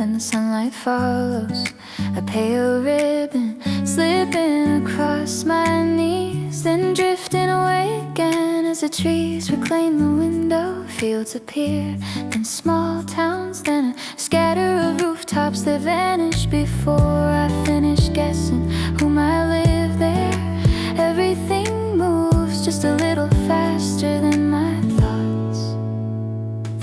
and the sunlight follows. A pale ribbon slipping across my knees, then drifting away again as the trees reclaim the window. Fields appear, then small towns, then a scatter of rooftops that vanish before I finish guessing who might live there. Everything moves just a little faster than my thoughts.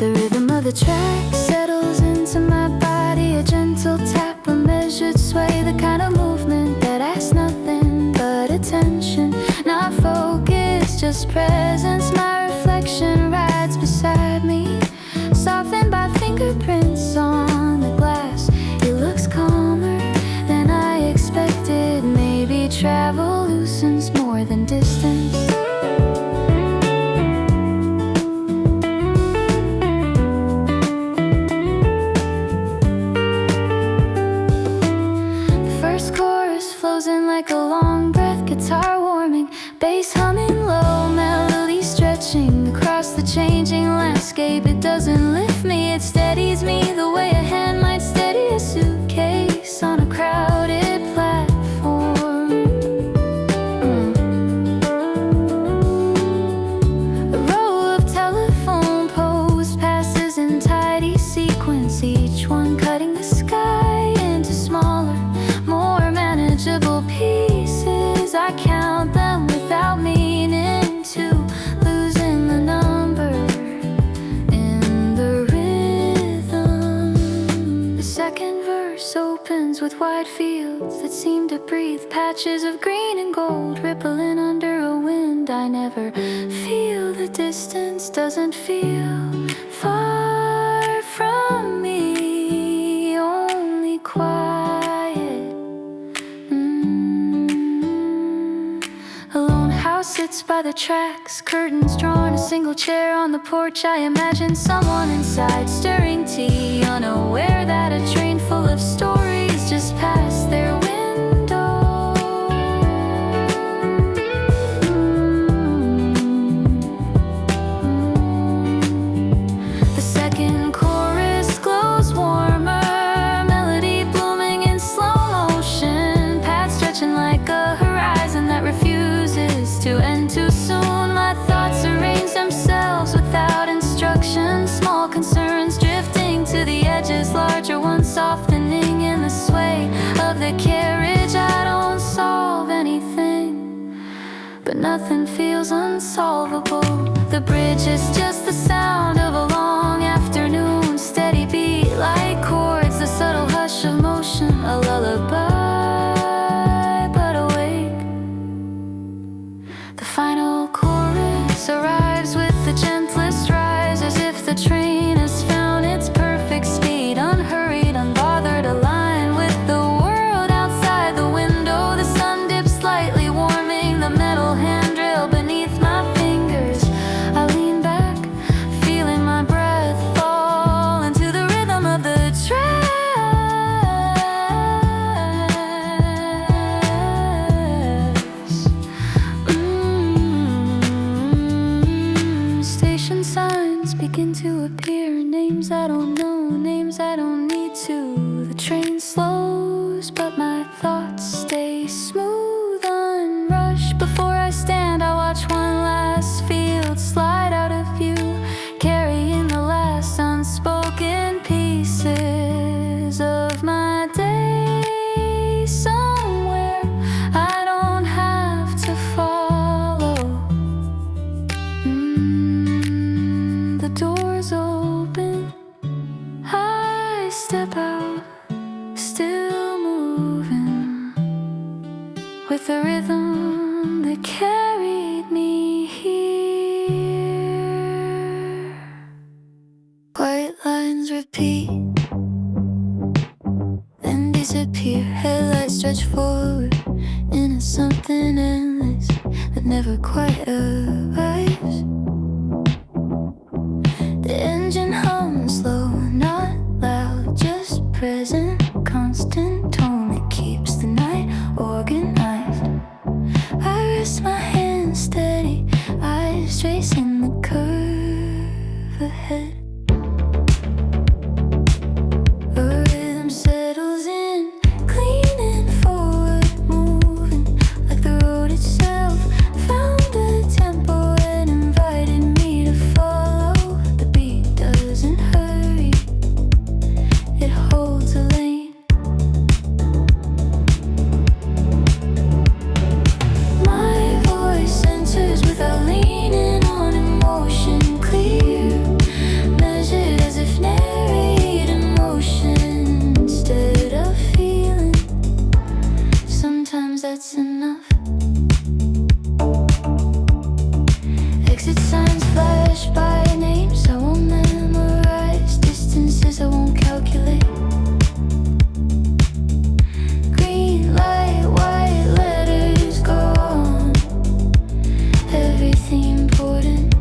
The rhythm of the track settles into my body, a gentle tap, a measured sway, the kind of movement that asks nothing but attention. Not focus, just presence. My reflection rides beside me, softened by fingerprints on the glass. It looks calmer than I expected. Maybe travel loosens more than distance. The first chorus flows in like a long breath, guitar warming, bass humming low, melody stretching across the changing landscape. It doesn't lift me, it steadies me the way a hand might steady a suitcase on a crowded platform. A row of telephone poles passes in tidy sequence, each one cutting the sky into smaller, more manageable pieces. I count them without meaning to, losing the number in the rhythm. The second verse opens with wide fields that seem to breathe, patches of green and gold rippling under a wind. I never feel the distance, doesn't feel far from me, only quiet. A lone house sits by the tracks, curtains drawn, a single chair on the porch. I imagine someone inside stirring tea, unaware that a train full of stories just passed their window. The second chorus glows warmer, melody blooming in slow motion, path stretching like a horizon that refuses to end too soon. My thoughts arrange themselves without instruction, small concerns drifting to the edges, larger ones softening in the sway of the carriage. I don't solve anything, but nothing feels unsolvable. The bridge is just the sound of a long afternoon, steady beat like chords, the subtle hush of motion, a lullaby but awake. The final chorus arrives with the gentlest rise, as if the train has found its perfect speed, unhurried, unbothered, aligned with the world outside the window. The sun dips slightly, warming the metal handrail beneath my fingers. I lean back, feeling my breath fall into the rhythm of the tracks. Station signs begin to appear, names I don't know, names I don't need to. The train slows, but my thoughts stay smooth, unrushed. Before I stand, I watch one last field slide out of view, carrying the last unspoken pieces of my day. Somewhere I don't have to follow. The doors open, I step out, still moving with the rhythm that carried me here. White lines repeat, then disappear. Headlights stretch forward into something endless that never quite arrives. The engine hums slow, not loud, just present, constant tone that keeps the night organized. I rest my hands steady, eyes tracing the curve ahead. A rhythm it holds a lane. My voice enters without leaning on emotion, clear, measured as if narrate emotion instead of feeling. Sometimes that's enough. Exit signs flash by names I won't memorize, distances I won't calculate. Green light, white letters go on. Everything important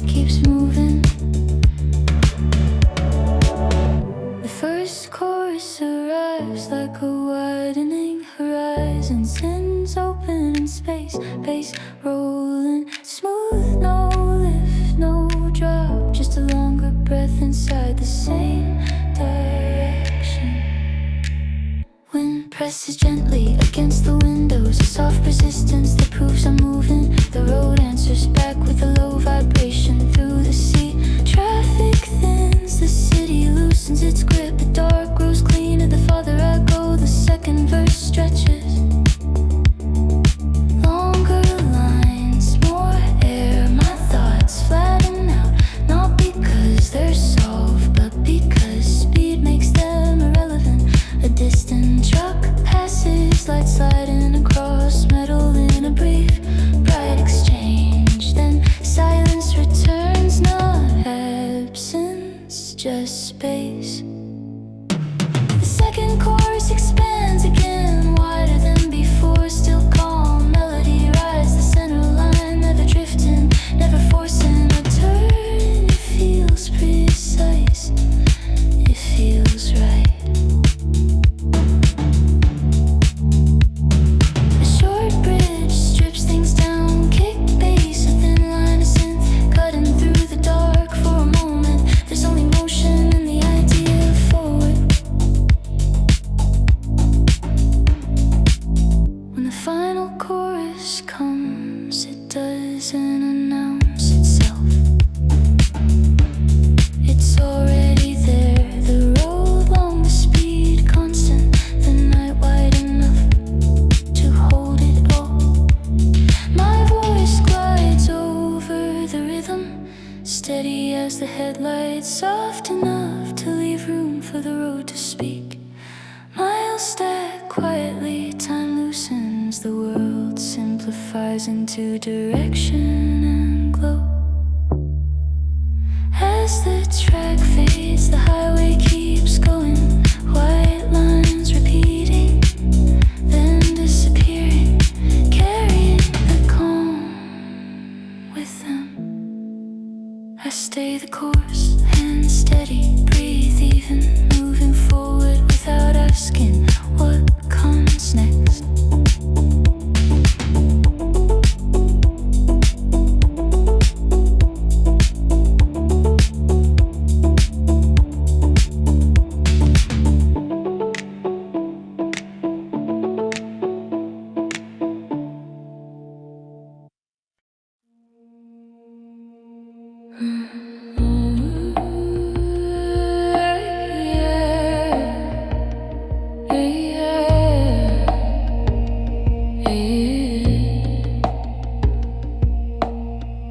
keeps moving. The first chorus arrives like a widening horizon, sends open in space, bass rolling smooth, no lift, no drop, just a longer breath inside the same direction. Wind presses gently against the windows, a soft resistance that proves I'm moving. The road answers back with a low vibration through the sea. Traffic thins, the city loosens its grip. The dark grows cleaner the farther I go. The second verse stretches. Longer lines, more air, my thoughts flatten out. Not because they're solved, but because speed makes them irrelevant. A distant truck passes, light sliding across metal in a brief, bright exchange. Then silence returns, not absence, just space. The second chorus expands again, wider than before, still calm. Melody rides the center line, never drifting, never forcing a turn. It feels precise, it feels right. A short bridge strips things down, kick bass, a thin line of synth, cutting through the dark for a moment. There's only motion in the idea of forward. When the final chorus comes, it doesn't announce itself. It's already there, the road long, the speed constant, the night wide enough to hold it all. My voice glides over the rhythm, steady as the headlights, soft enough to leave room for the road to speak. Miles stack quietly, time loosens, the world simplifies into direction and glow. As the track fades, the highway keeps going, white lines repeating, then disappearing, carrying the calm with them. I stay the course, hands steady, breathe even, moving forward without asking what comes next.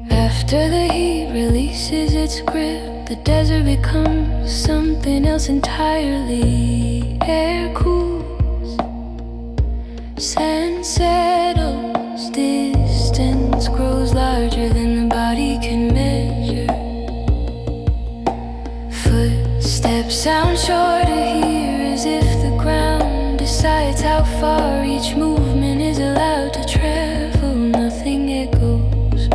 After the heat releases its grip, the desert becomes something else entirely. Air cools, sand settles, distance grows larger than the body can measure. Footsteps sound short to hear, as if the ground decides how far each movement is allowed to travel. Nothing echoes,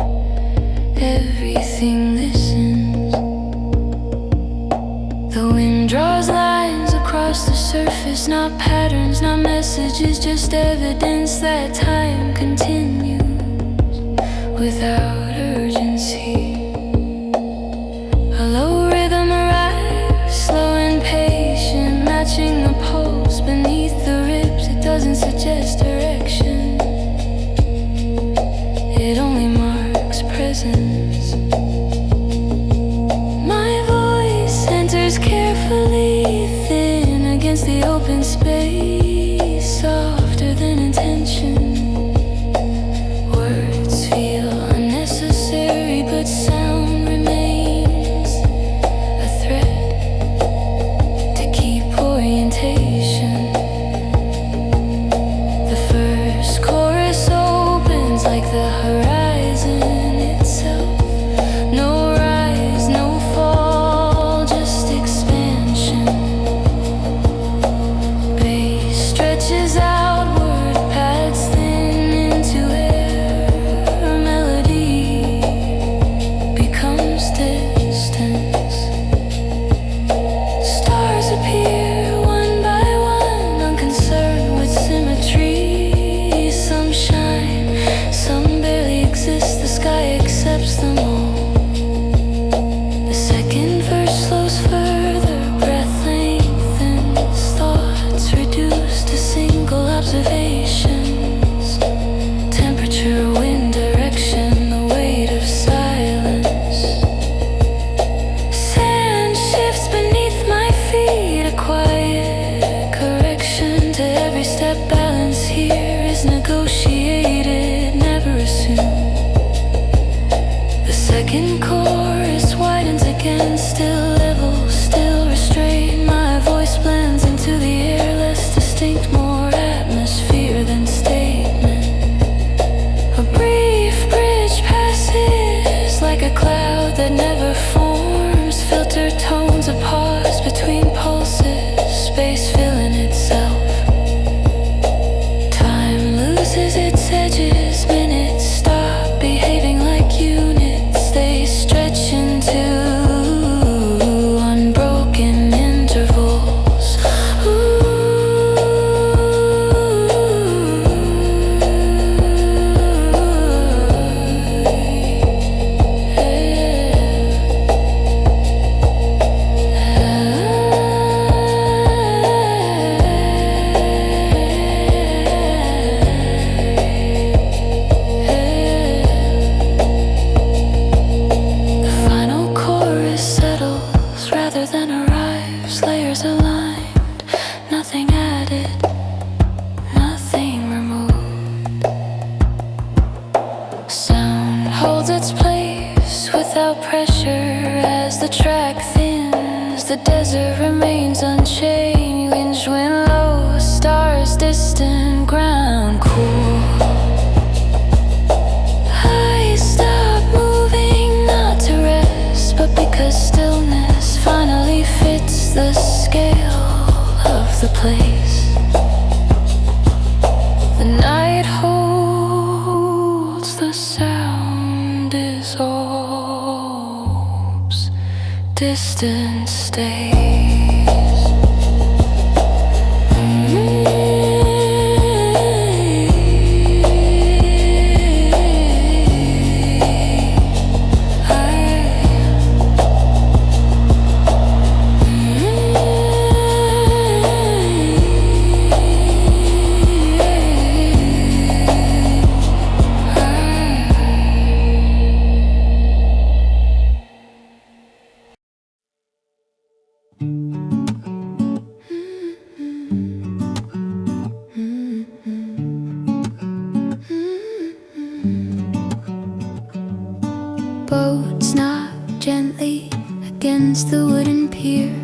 everything listens. The wind draws lines across the surface, not patterns, not messages, just evidence that time continues without urgency. A low rhythm arrives, slow and patient, matching the pulse beneath the ribs. It doesn't suggest direction, it only marks presence. My voice enters carefully, thin against the wooden pier,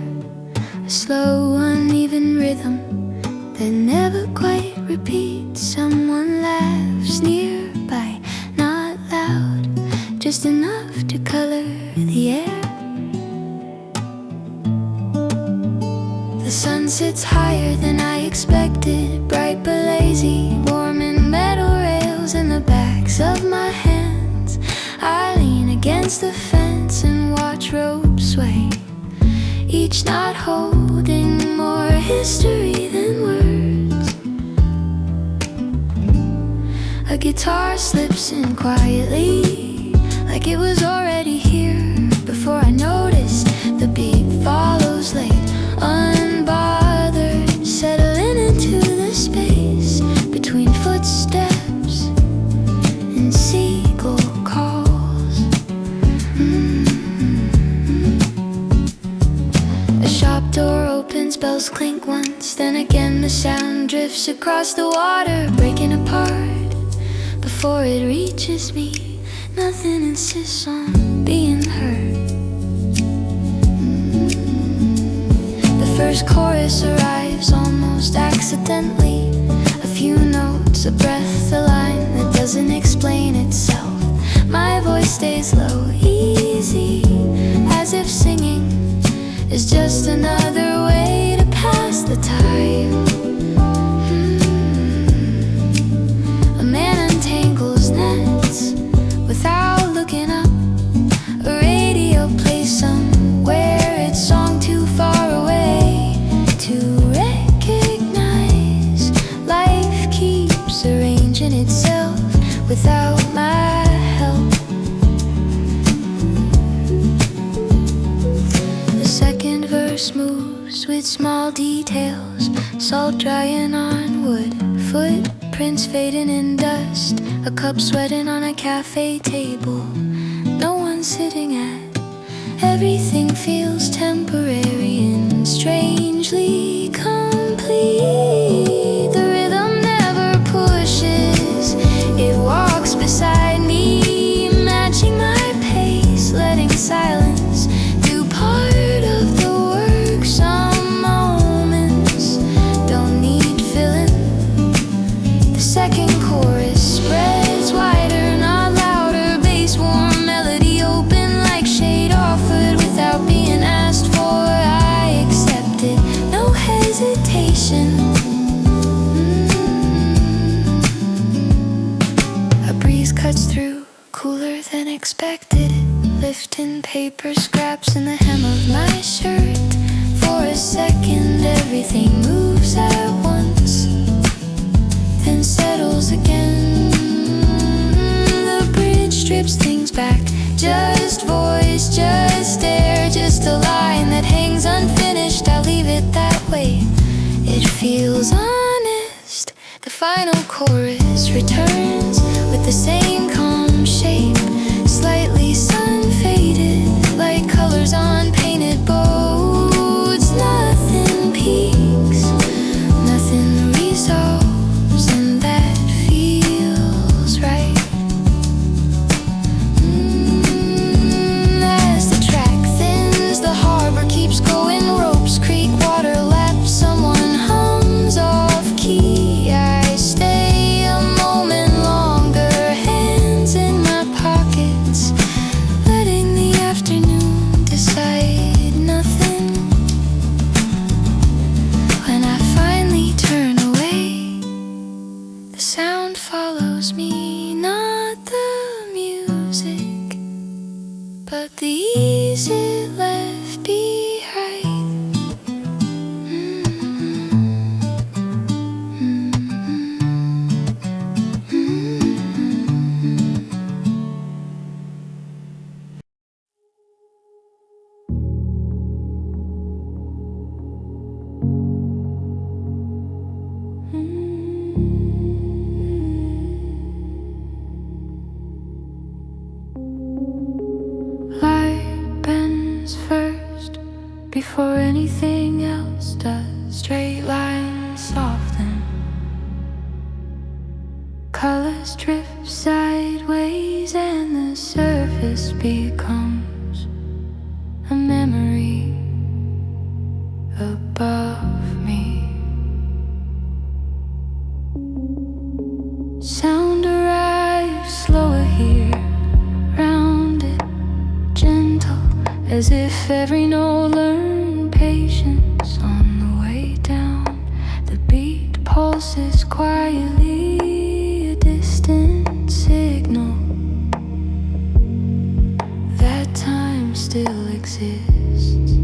a slow, uneven rhythm that never quite repeats. Someone laughs nearby, not loud, just enough to color the air. The sun sits higher than I expected, bright but lazy, warming metal rails in the backs of my hands. I lean against the fence and watch ropes sway, each knot holding more history than words. A guitar slips in quietly, like it was already here before I noticed. The beat follows late, unbothered, settling into the space between footsteps and seagull calls. A shop door opens, bells clink once, then again the sound drifts across the water, breaking apart before it reaches me. Nothing insists on being heard. The first chorus arrives almost accidentally, a few notes, a breath, a line that doesn't explain itself. My voice stays low, easy, as if singing is just another way to pass the time. A man untangles nets without looking up. A radio plays somewhere, its song too far away to recognize. Life keeps arranging itself without my help. The second verse moves with small details, salt drying on wood, footprints fading in dust, a cup sweating on a cafe table. No one sitting at. Everything feels temporary and strangely complete. The rhythm never pushes, it walks beside me, matching my pace, letting silence do part of the work. Some moments don't need filling. The second chorus spreads wider, not louder, bass warm, melody open like shade offered without being asked for. I accepted, no hesitation. A breeze cuts through, cooler than expected, lifting paper scraps in the hem of my shirt. For a second everything moves at once, then settles again. The bridge strips things back, just voice, just air, just a line that hangs unfinished. I'll leave it that way, it feels honest. The final chorus returns with the same calm shape, slightly sun-faded, like colors on painted boards. Nothing peaks, nothing resolves, and that feels right. As the track thins, the harbor keeps going, ropes creak, water laps, someone hums off key. I stay a moment longer, hands in my pockets, letting the afternoon decide nothing. When I finally turn away, the sound follows me, not the music, but the ease it left behind. Light bends first before anything else does. Straight lines soften, colors drift sideways, and the surface becomes a memory. If every note learned patience on the way down, the beat pulses quietly, a distant signal that time still exists.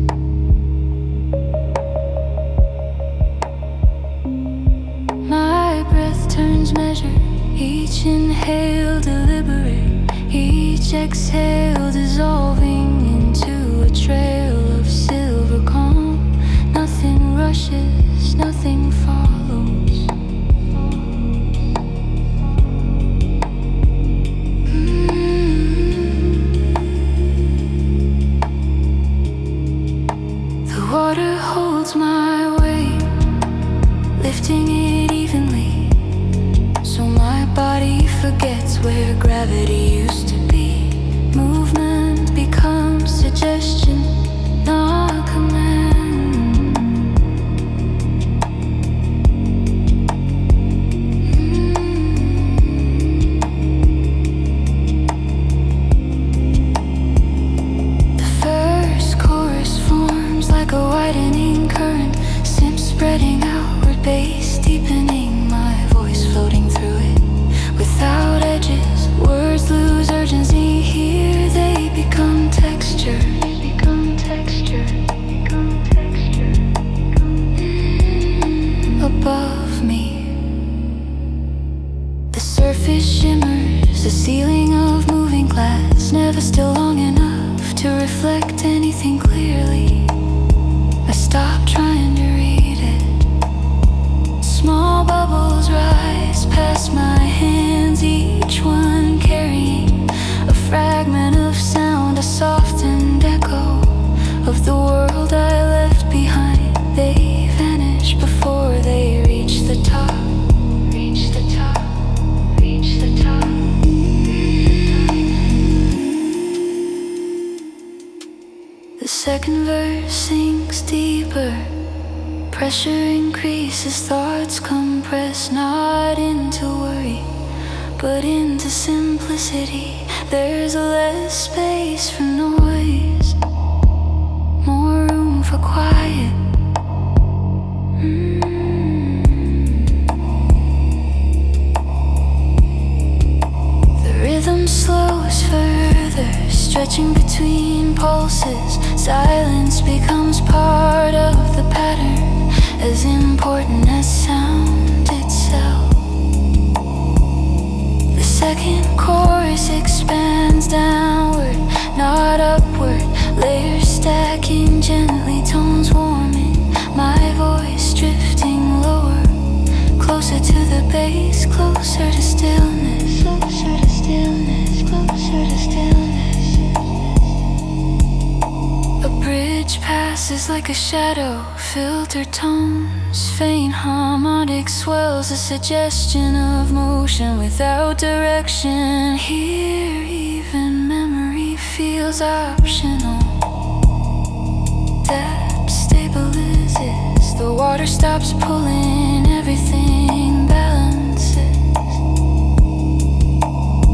My breath turns measured, each inhale deliberate, each exhale dissolving into a trail of silver calm. Nothing rushes, nothing follows. The water holds my weight, lifting it evenly, so my body forgets where gravity used to be. Movement becomes suggestion, not command. The first chorus forms like a widening current, sim spreading outward, bass deepening, my voice floating through it. Without edges, words lose urgency. Here they become texture. Above me, the surface shimmers, the ceiling of moving glass, never still long enough to reflect anything clearly. I stop trying to read it. Small bubbles rise past my hands, each one carrying a fragment of sound, a softened echo of the world I left behind. They vanish before they reach the top. Reach the top, reach the top. The second verse sinks deeper, pressure increases, thoughts compress, not into worry, but into simplicity. There's less space for noise, more room for quiet. The rhythm slows further, stretching between pulses. Silence becomes part of the pattern, as important as sound itself. The second chorus expands downward, not upward, layers stacking gently, tones warming, my voice drifting lower, closer to the bass, closer to stillness, closer to stillness, closer to stillness. A bridge passes like a shadow, filtered tones, faint harmonic swells, a suggestion of motion without direction. Here even memory feels optional. Depth stabilizes, the water stops pulling, everything balances.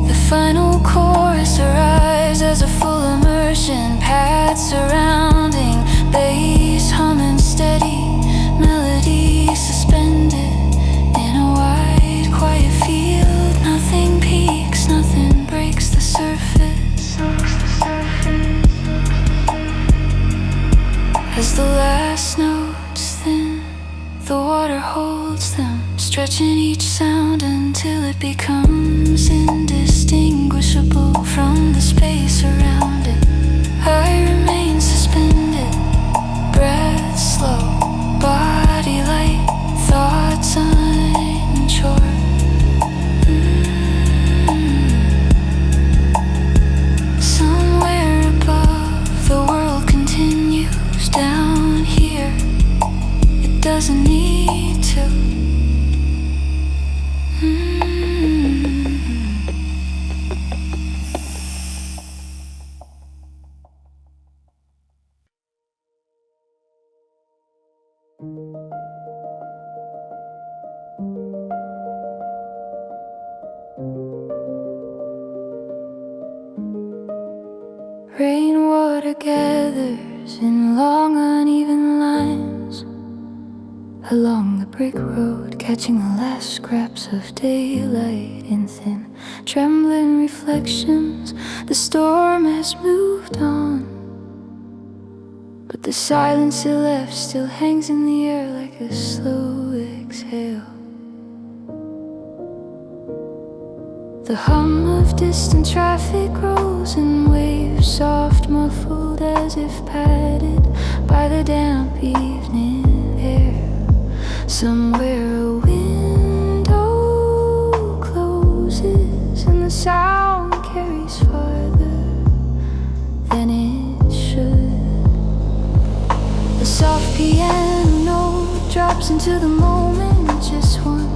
The final chorus arrives as a full immersion, paths surrounding, bass humming steady, melody suspended in a wide quiet field. Nothing peaks, nothing breaks the surface. As the last notes thin, the water holds them, stretching each sound until it becomes indistinguishable from the space around it. I remain suspended, breath slow, body light, thoughts unsure. Somewhere above, the world continues. Down here, it doesn't need to. Rainwater gathers in long uneven lines along the brick road, catching the last scraps of daylight in thin, trembling reflections. The storm has moved on, but the silence it left still hangs in the air like a slow exhale. The hum of distant traffic rolls in waves, soft, muffled as if padded by the damp evening air. Somewhere a window closes and the sound carries farther than it should. The soft piano note drops into the moment, just one,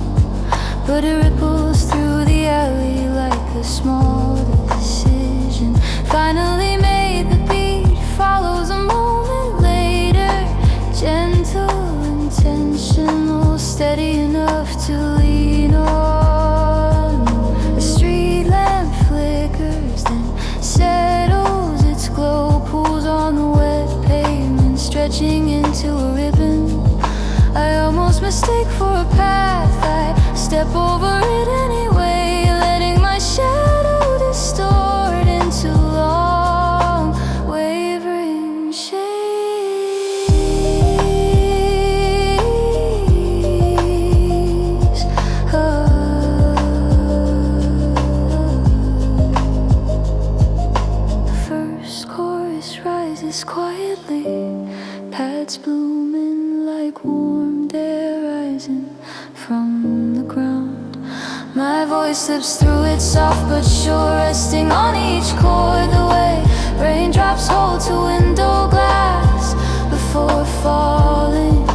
but it ripples through the alley like a small decision. Finally made, the beat follows a moment later, gentle, intentional, steady enough to lean on. The street lamp flickers, then settles its glow, pulls on the wet pavement, stretching into a ribbon I almost mistake for a path. I step over it anyway, letting my shadow distort into long, wavering shades. The first chorus rises quietly, pads blooming like warm air rising from the ground. My voice slips through it, soft but sure, resting on each chord. The way raindrops hold to window glass before falling.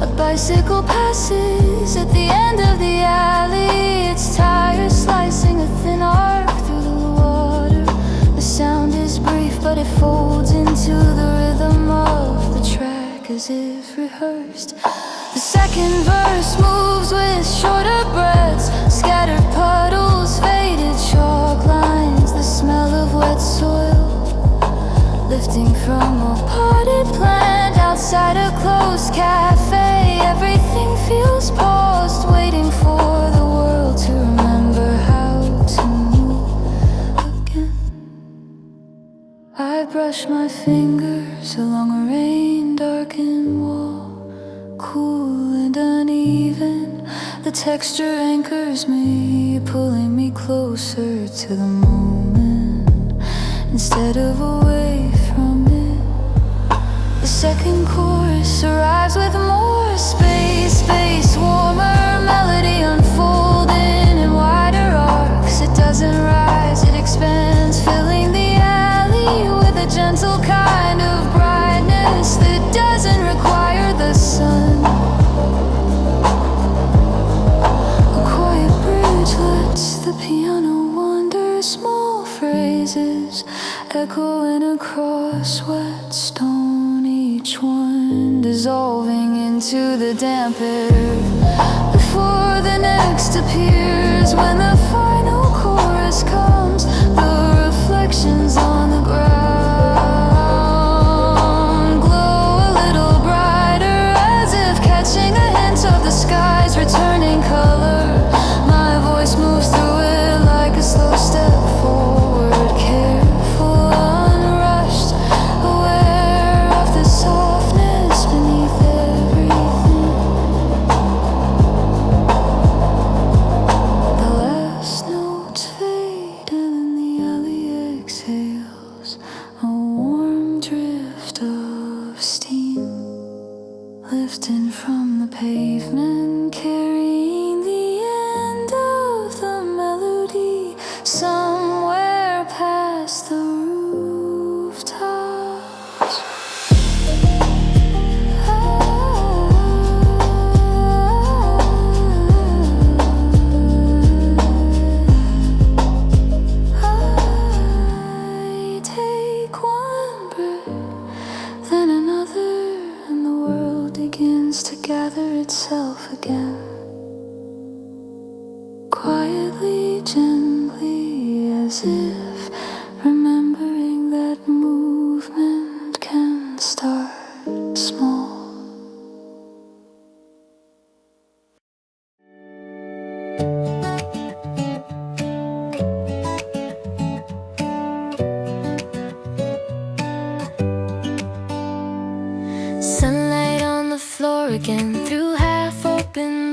A bicycle passes at the end of the alley, its tires slicing a thin arc through the water. The sound is brief, but it folds into the rhythm of the track as if rehearsed. The second verse moves with shorter breaths, scattered puddles, faded chalk lines, the smell of wet soil lifting from a potted plant outside a closed cafe. Everything feels paused, waiting for the world to remember how to move again. I brush my fingers along a rain-darkened wall, cool and uneven. The texture anchors me, pulling me closer to the moment instead of away from it. The second chorus arrives with more space, warmer melody unfolding in wider arcs. It doesn't rise, it expands, filling the alley with a gentle kind of brightness that doesn't require the sun. A quiet bridge lets the piano wander, small phrases echoing across wet stone, each one dissolving into the damp air before the next appears. When the final chorus comes, the reflections on the ground glow a little brighter, as if catching a hint of the sky's returning color. My voice moves through it like a slow step forward, careful, unrushed, aware of the softness beneath everything. The last notes fade and then the alley exhales, a warm drift of steam lifting from the pavement, carrying the end of the melody somewhere past the rooftops. I take one breath, then another, and the world begins to gather itself again. Quietly, gently, as if remembering that movement can start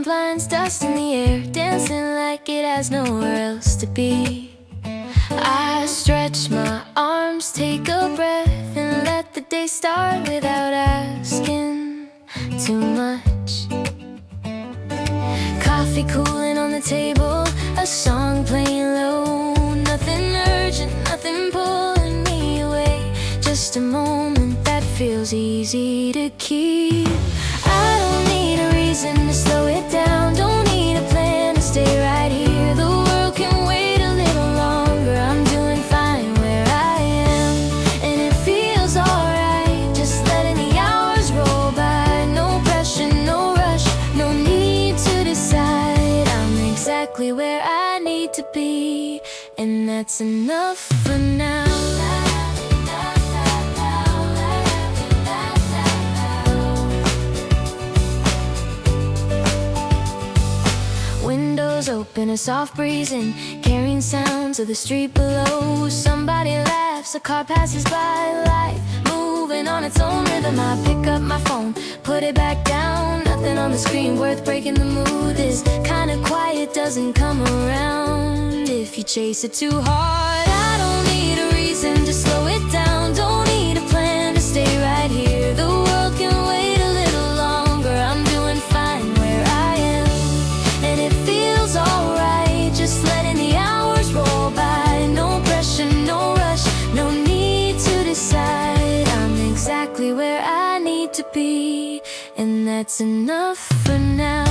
open blinds, dust in the air, dancing like it has nowhere else to be. I stretch my arms, take a breath, and let the day start without asking too much. Coffee cooling on the table, a song playing low. Nothing urgent, nothing pulling me away. Just a moment that feels easy to keep. I don't need a reason to slow it down, don't need a plan to stay right here. The world can wait a little longer, I'm doing fine where I am. And it feels alright, just letting the hours roll by. No pressure, no rush, no need to decide. I'm exactly where I need to be, and that's enough for now. Windows open, a soft breeze in, carrying sounds of the street below. Somebody laughs, a car passes by, life moving on its own rhythm. I pick up my phone, put it back down. Nothing on the screen worth breaking the mood. This kind of quiet doesn't come around if you chase it too hard. I don't need a reason to slow it down, don't need a plan to stay right here. The world can wait a little longer, I'm doing fine where I am. And it feels alright, just letting the hours roll by. No pressure, no rush, no need to decide. I'm exactly where I need to be, and that's enough for now.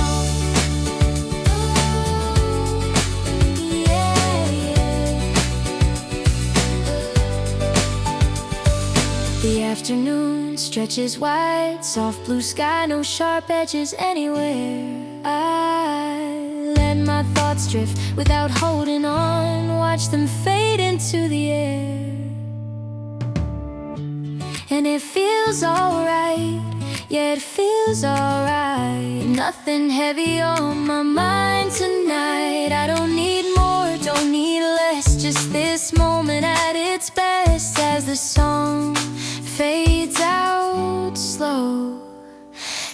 The afternoon stretches wide, soft blue sky, no sharp edges anywhere. I let my thoughts drift without holding on, watch them fade into the air. And it feels alright, yeah, it feels alright. Nothing heavy on my mind tonight. I don't need more, don't need less, just this moment at its best. As the song fades out slow,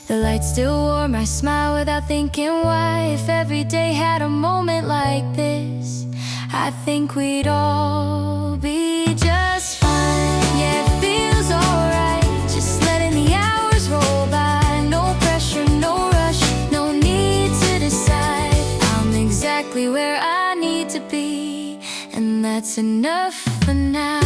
the lights still warm, I smile without thinking why. If every day had a moment like this, I think we'd all be just fine. Yeah, it feels alright, just letting the hours roll by. No pressure, no rush, no need to decide. I'm exactly where I need to be, and that's enough for now.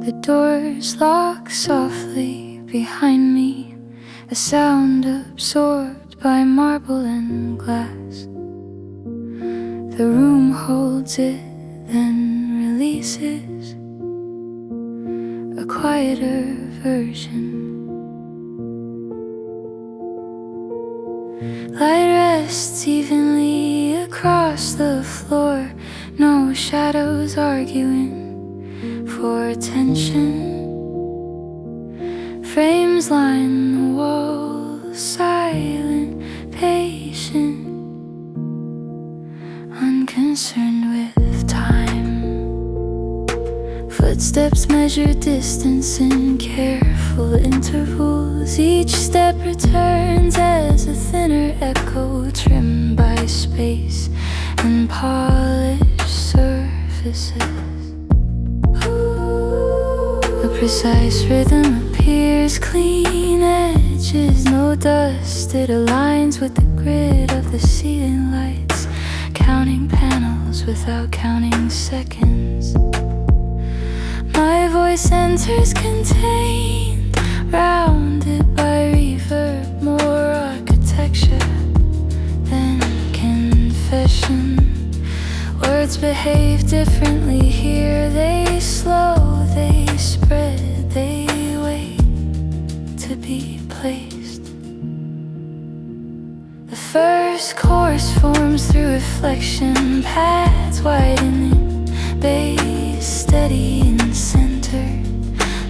The doors lock softly behind me, a sound absorbed by marble and glass. The room holds it, then releases a quieter version. Light rests evenly across the floor, no shadows arguing for attention. Frames line the wall, silent, patient, unconcerned with time. Footsteps measure distance in careful intervals. Each step returns as a thinner echo, trimmed by space and polished surfaces. A precise rhythm appears, clean edges, no dust. It aligns with the grid of the ceiling lights, counting panels without counting seconds. My voice enters contained, rounded by reverb, more architecture than confession. Words behave differently here, they slow, they spread, they wait to be placed. The first course forms through reflection, paths widening, base steady and centered,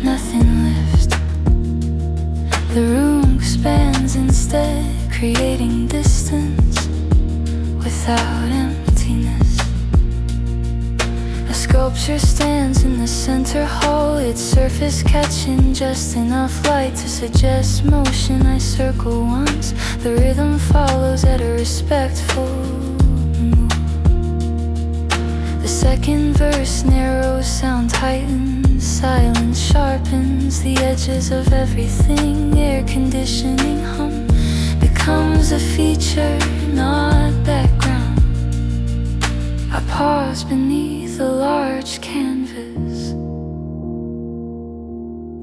nothing lifts. The room expands instead, creating distance without emptiness. A sculpture stands in the center hall, its surface catching just enough light to suggest motion. I circle once, the rhythm follows at a respectful move. The second verse narrows, sound tightens, silence sharpens the edges of everything. Air conditioning hum becomes a feature, not background. I pause beneath a large canvas,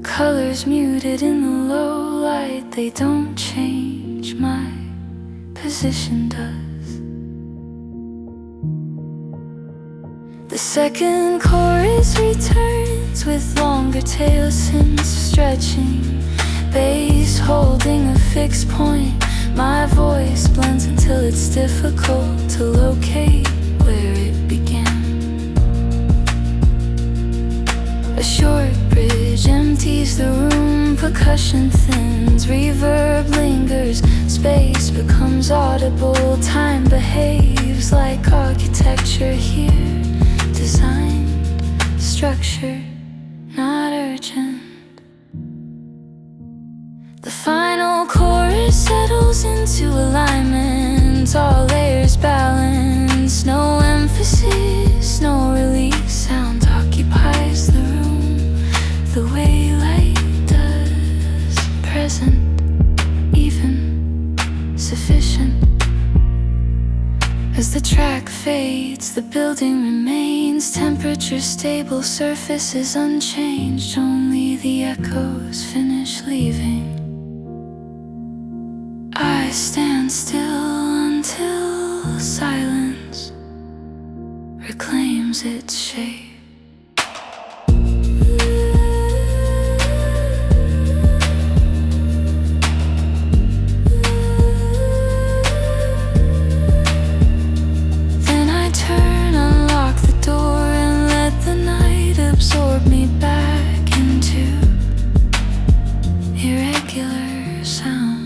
colors muted in the low light. They don't change, my position does. The second chorus returns with longer tail synths stretching, bass holding a fixed point. My voice blends until it's difficult to locate where it began. A short bridge empties the room, percussion thins, reverb lingers, space becomes audible. Time behaves like architecture here, designed, structured, not urgent. The final chorus settles into alignment, all layers balanced, no emphasis, no release. Sound occupies the room the way light does, present, even, sufficient. As the track fades, the building remains, temperature stable, surface is unchanged, only the echoes finish leaving. I stand still until silence reclaims its shape. Then I turn, unlock the door, and let the night absorb me back into irregular sound.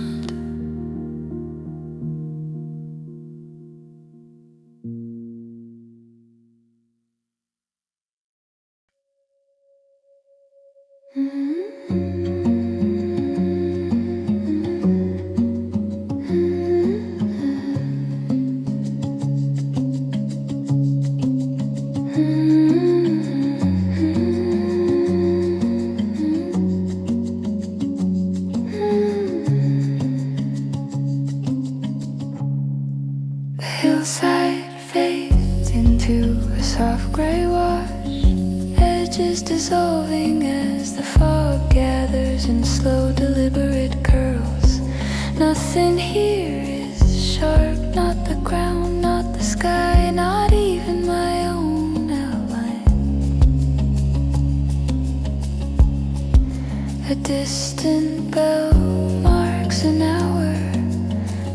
The hillside fades into a soft gray wash, edges dissolving as the fog gathers in slow, deliberate curls. Nothing here is sharp, not the ground, not the sky, not even my own outline. A distant bell marks an hour.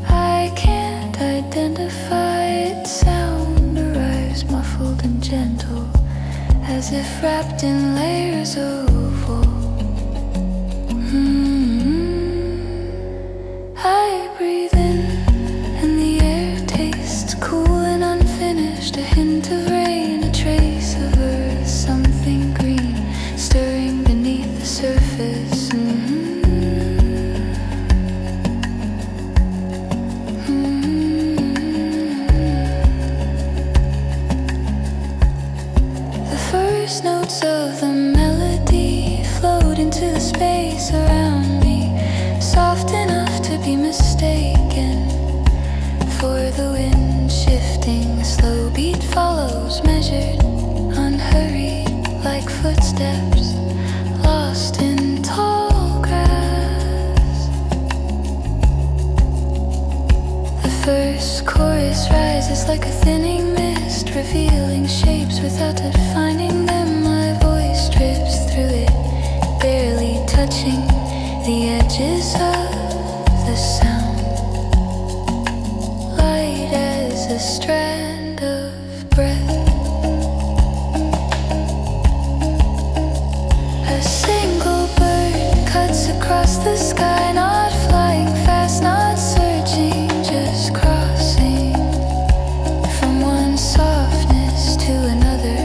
I can't identify its sound, arrives muffled and gentle, as if wrapped in layers of wool. I breathe in, and the air tastes cool and unfinished. A hint of rain, a trace of earth, something green stirring beneath the surface. The first notes of the melody float into the space around me, soft enough to be mistaken for the wind shifting. A slow beat follows, measured, unhurried, like footsteps lost in tall grass. The first chorus rises like a thinning mist, revealing shapes without defining them. My voice drips through it, barely touching the edges of the sound, light as a strand of breath. A single bird cuts across the the sky, not flying fast, not searching, just crossing from one softness to another.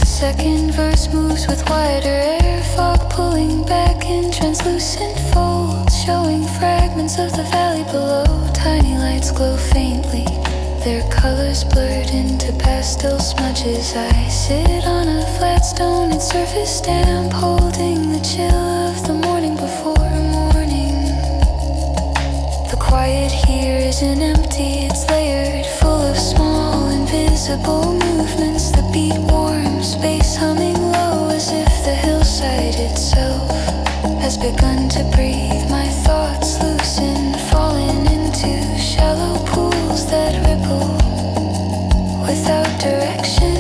The second verse moves with wider air fog, pulling back in translucent folds, showing fragments of the valley below. Tiny lights glow faintly, their colors blurred into pastel smudges. I sit on a flat stone and surface damp, holding the chill of the morning before morning. The quiet here isn't empty, it's layered, full of small invisible movements. The beat warm, space humming low, as if the hillside itself has begun to breathe. My thoughts loosen, falling into shallow pools that ripple without direction.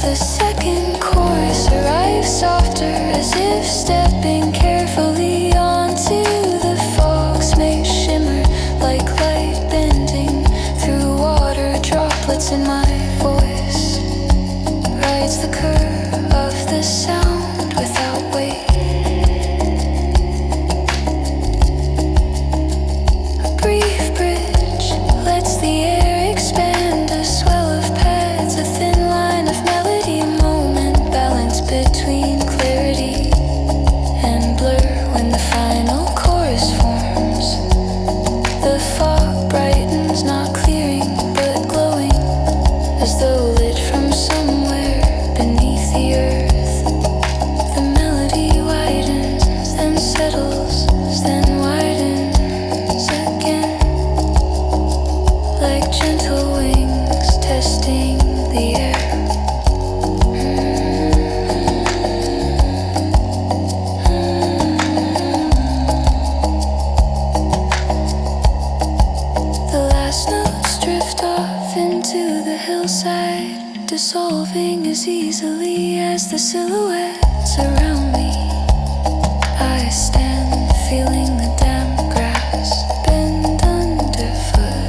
The second chorus arrives softer, as if stepping carefully onto the fogs. May shimmer like light bending through water droplets, in my voice rides the curve of the sound without weight. A brief bridge lets the air expand, a swell of pads, a thin line of melody, a moment balanced between clarity and blur. When the final chorus forms, the fog brightens, not clearing but glowing, as though lit from somewhere beneath the earth. The melody widens, then settles, then widens again, like gentle wings testing the air. The last notes drift off into the hillside, dissolving as easily as the silhouettes around me. I stand, feeling the damp grass bend underfoot.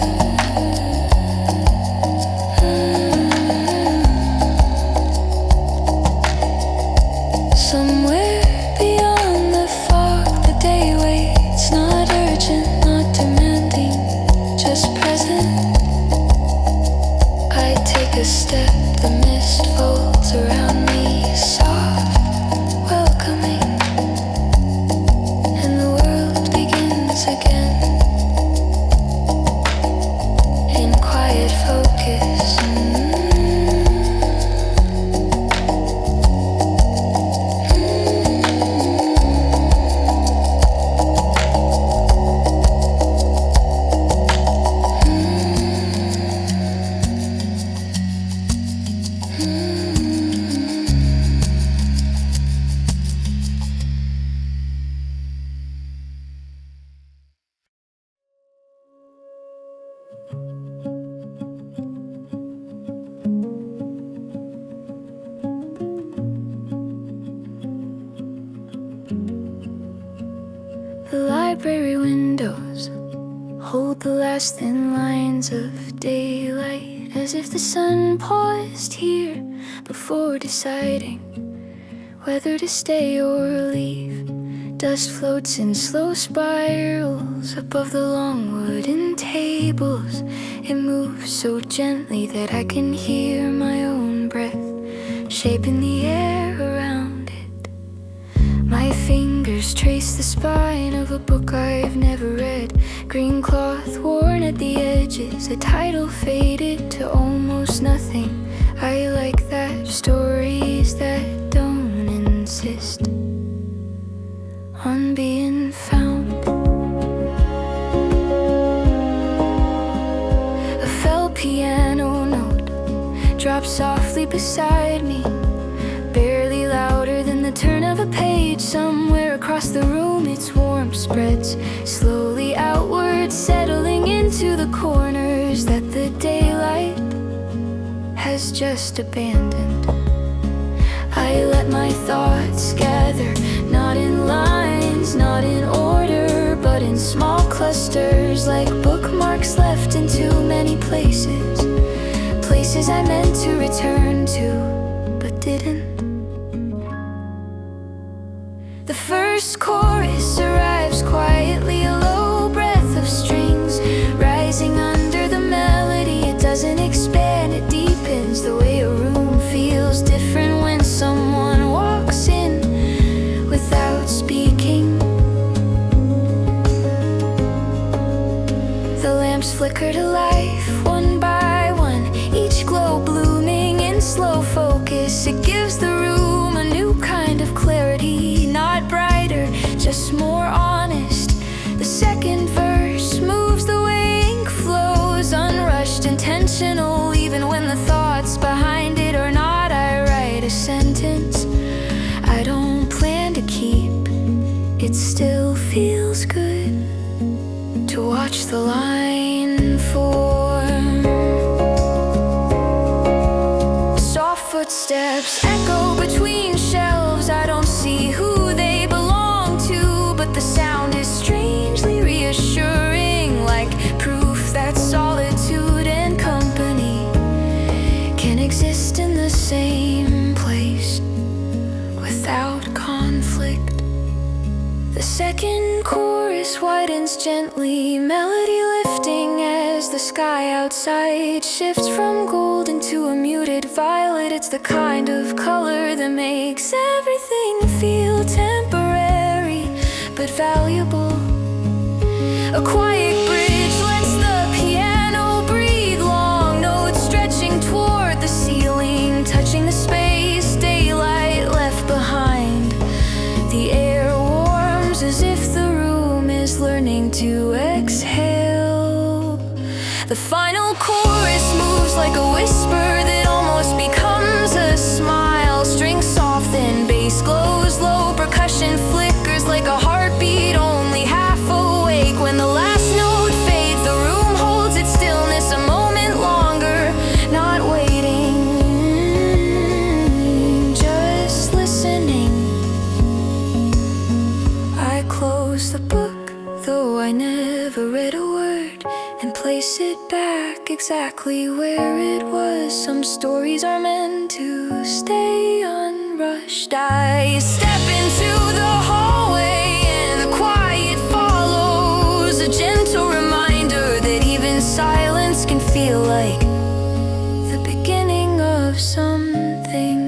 Somewhere beyond the fog, the day waits, not urgent, not demanding, just present. I take a step, the mist folds around me, soft, welcoming, and the world begins again, in quiet focus. The library windows hold the last thin lines of daylight, as if the sun paused here before deciding whether to stay or leave. Dust floats in slow spirals above the long wooden tables. It moves so gently that I can hear my own breath shaping the air around it. My fingers trace the spine of a book I've never read. Green cloth worn at the edges, a title faded to almost nothing. I like that, stories that don't insist on being found. A felt piano note drops softly beside me, barely louder than the turn of a page. Somewhere across the room its warmth spreads slowly outward, settling into the corners that the daylight has just abandoned. I let my thoughts gather, not in lines, not in order, but but in small clusters, like bookmarks left in too many places. Places I meant to return to, but didn't. The first chorus arrives quietly, a low breath of strings rising under the melody. It doesn't expand, it deepens. The way a room feels different when someone walks in without speaking. The lamps flicker to life one by one, each glow blooming in slow focus. It gives the room a new kind of clarity, not brighter, just more honest. The second verse moves the way ink flows, unrushed, intentional, even when the thoughts behind it are not. I write a sentence I don't plan to keep. It still feels good to watch the line form. Soft footsteps echo between shelves. I don't see who they belong to, but the sound is strangely reassuring, like proof that solitude and company can exist in the same place without conflict. The second chorus widens gently, melody lifting as the sky outside shifts from gold into a muted violet. It's the kind of color that makes everything feel temporary but valuable. A quiet bridge lets the piano breathe, long notes stretching toward the ceiling, touching the space daylight left behind. The air warms as if the room is learning to exhale. The final chorus moves like a whisper that almost becomes a smile. Strings soften, bass glows low, percussion flickers like a heartbeat only half awake. When the last note fades, the room holds its stillness a moment longer, not waiting, just listening. I close the book, though I never read a word, and place it back exactly where it was. Some stories are meant to stay unrushed. I step into the hallway and the quiet follows, a gentle reminder that even silence can feel like the beginning of something.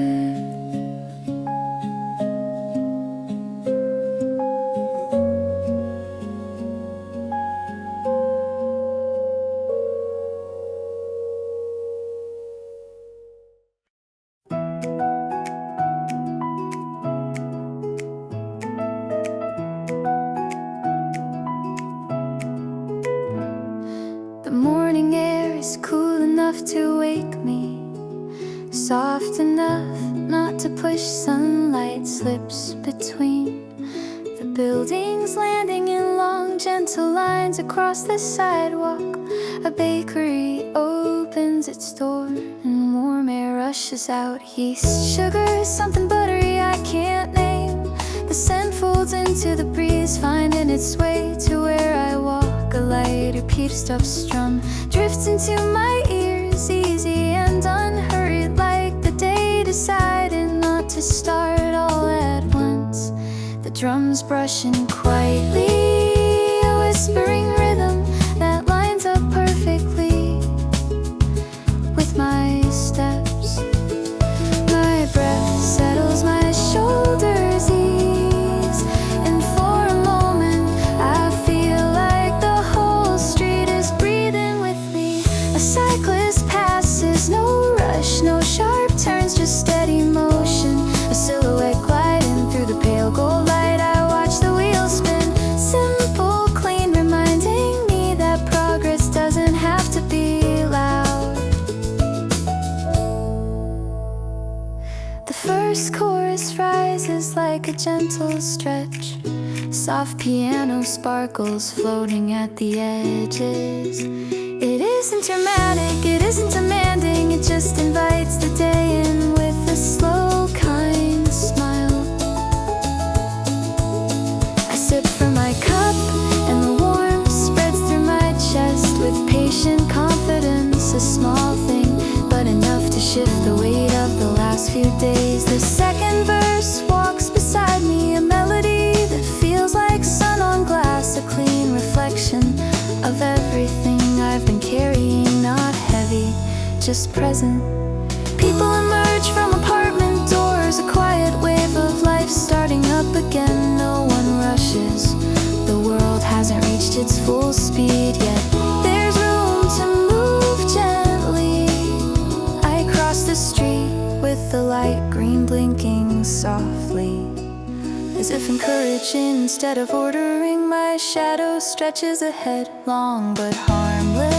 The morning air is cool enough to wake me, soft enough not to push. Sunlight slips between the buildings, landing in long, gentle lines across the sidewalk. A bakery opens its door and warm air rushes out. Yeast, sugar, something buttery I can't name. The scent folds into the breeze, finding its way to where I walk. A lighter pitched up strum drifts into my ears, easy and unhurried, like the day decided not to start all at once. The drums brushing quietly, a whispering rhythm that lines up perfectly with my steps. My breath settles, my shoulders ease, and for a moment I feel like the whole street is breathing with me. A cyclist passes, no rush, no sharp turns, just steady motion. A silhouette gliding through the pale gold light. I watch the wheels spin, simple, clean, reminding me that progress doesn't have to be loud. The first chorus rises like a gentle stretch, soft piano sparkles floating at the edges. It isn't dramatic, it isn't demanding, it just invites the day in with a slow, kind smile. I sip from my cup and reflection of everything I've been carrying, not heavy, just present. People emerge from apartment doors, a quiet wave of life starting up again. No one rushes, the world hasn't reached its full speed yet. There's room to move gently. I cross the street with the light green blinking softly, as if encouraging instead of ordering. My shadow stretches ahead, long but harmless.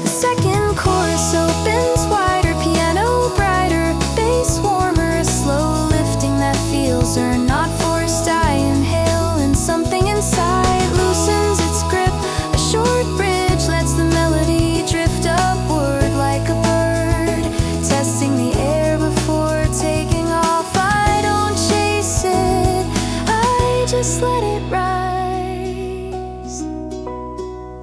The second chorus opens wider, piano brighter, bass warmer, a slow lifting that feels earned, not forced. I inhale and something inside loosens its grip. A short bridge lets the melody drift upward like a bird, testing the air before taking off. I don't chase it, I just let it rise.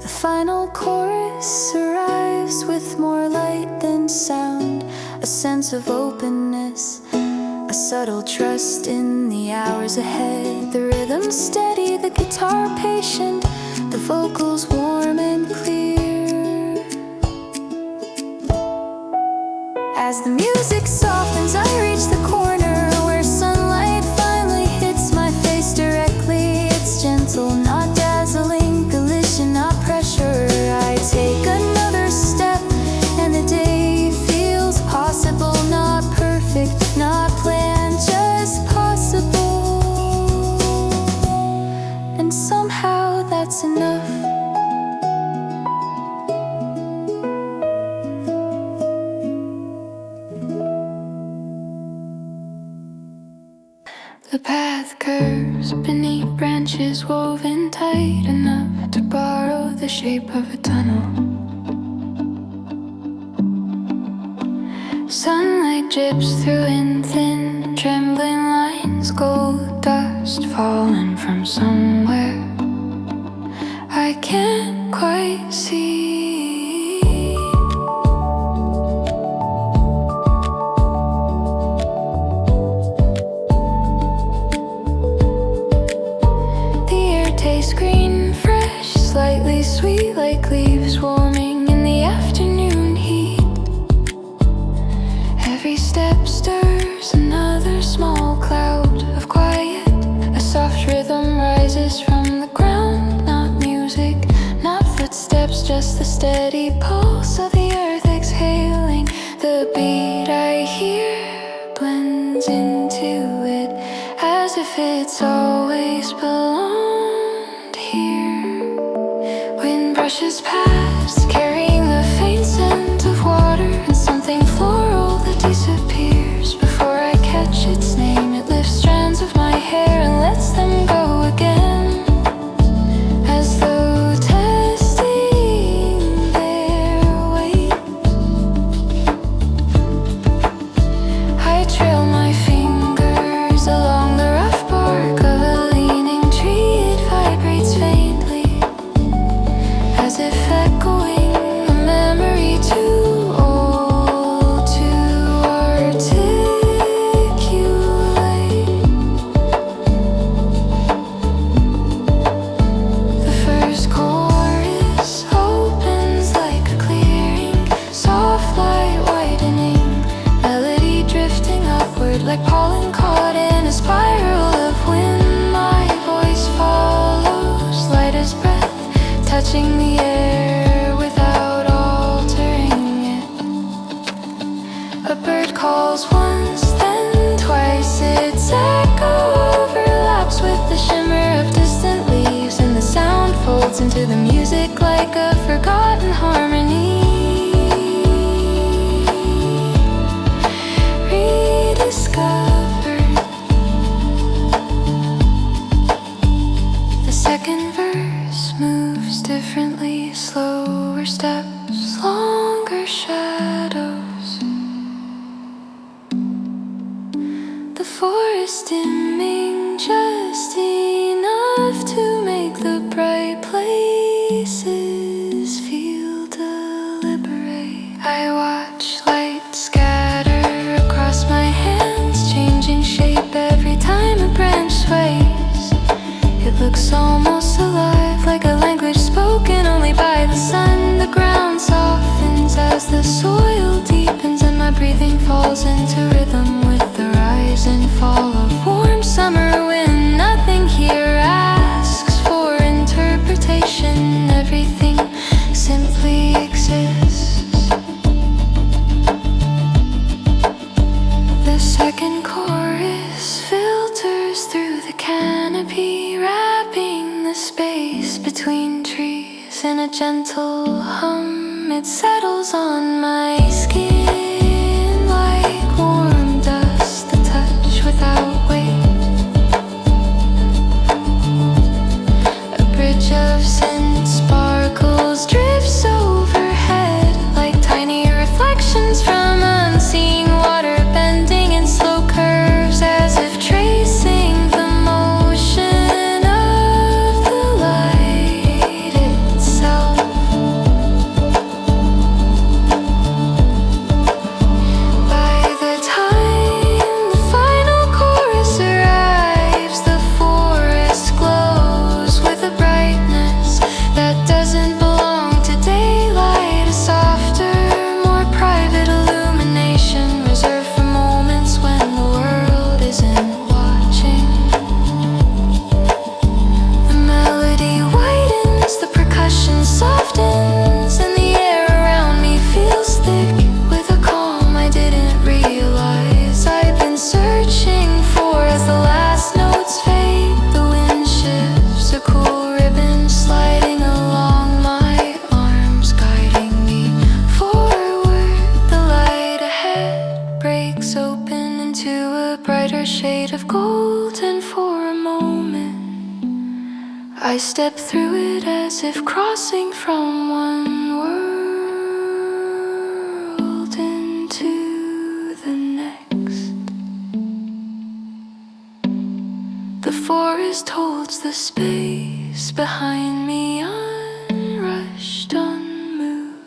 The final chorus arrives with more light than sound, a sense of openness, a subtle trust in the hours ahead. The rhythm steady, the guitar patient, the vocals warm and clear. As the music softens, I reach the corner where sunlight finally hits my face directly. It's gentle, not dazzling, collision, not pressure. I take another step and the day feels possible, not perfect, not planned, just possible. And somehow that's enough. The path curves beneath branches woven tight enough to borrow the shape of a tunnel. Sunlight drips through in thin, trembling lines, gold dust falling from somewhere I can't quite see. Tastes green, fresh, slightly sweet, like leaves warming in the afternoon heat. Every step stirs another small cloud of quiet. A soft rhythm rises from the ground, not music, not footsteps, just the steady pulse of the earth exhaling. The beat I hear blends into it, as if it's always belonged here. Wind brushes past, carrying the faint scent of water and something floral that disappears. Before I catch its name, it lifts strands of my hair and lets them go again, as though testing their weight. I trail my fingers along the rough bark of a leaning tree. It vibrates faintly, as if echoing a memory too old to articulate. The first chorus opens like a clearing, soft light widening, melody drifting upward like pollen caught in a spiral of wind. My voice follows, light as breath, touching the air without altering it. A bird calls once, then twice. Its echo overlaps with the shimmer of distant leaves, and the sound folds into the music like a forgotten harmony. Rediscovered. The second verse moves differently, slower steps, longer shadows. The forest dimming just enough to make the bright places feel deliberate. I watch light scatter across my hands, changing shape every time a branch sways. It falls into rhythm with the rise and fall of warm summer wind. Nothing here asks for interpretation. Everything simply exists. The second chorus filters through the canopy, wrapping the space between trees in a gentle hum. It settles on my skin like warm dust, the touch without weight. A bridge of scent sparkles, drifts overhead like tiny reflections from unseen water, bending in slow curves as if tracing the motion of the light itself. By the time the final chorus arrives, the forest glows with a brightness that doesn't belong to daylight. A softer, more private illumination reserved for moments when the world isn't watching. The melody widens, the percussion softens, and the air around me feels thick with a calm I didn't realize I'd been searching for. As the last notes fade, the wind shifts, a cool ribbon sliding along my arms, guiding me forward. The light ahead breaks open into a brighter shade of gold, and for a moment I step through it as if crossing from one world into the next. The forest holds the space behind me, unrushed, unmoved,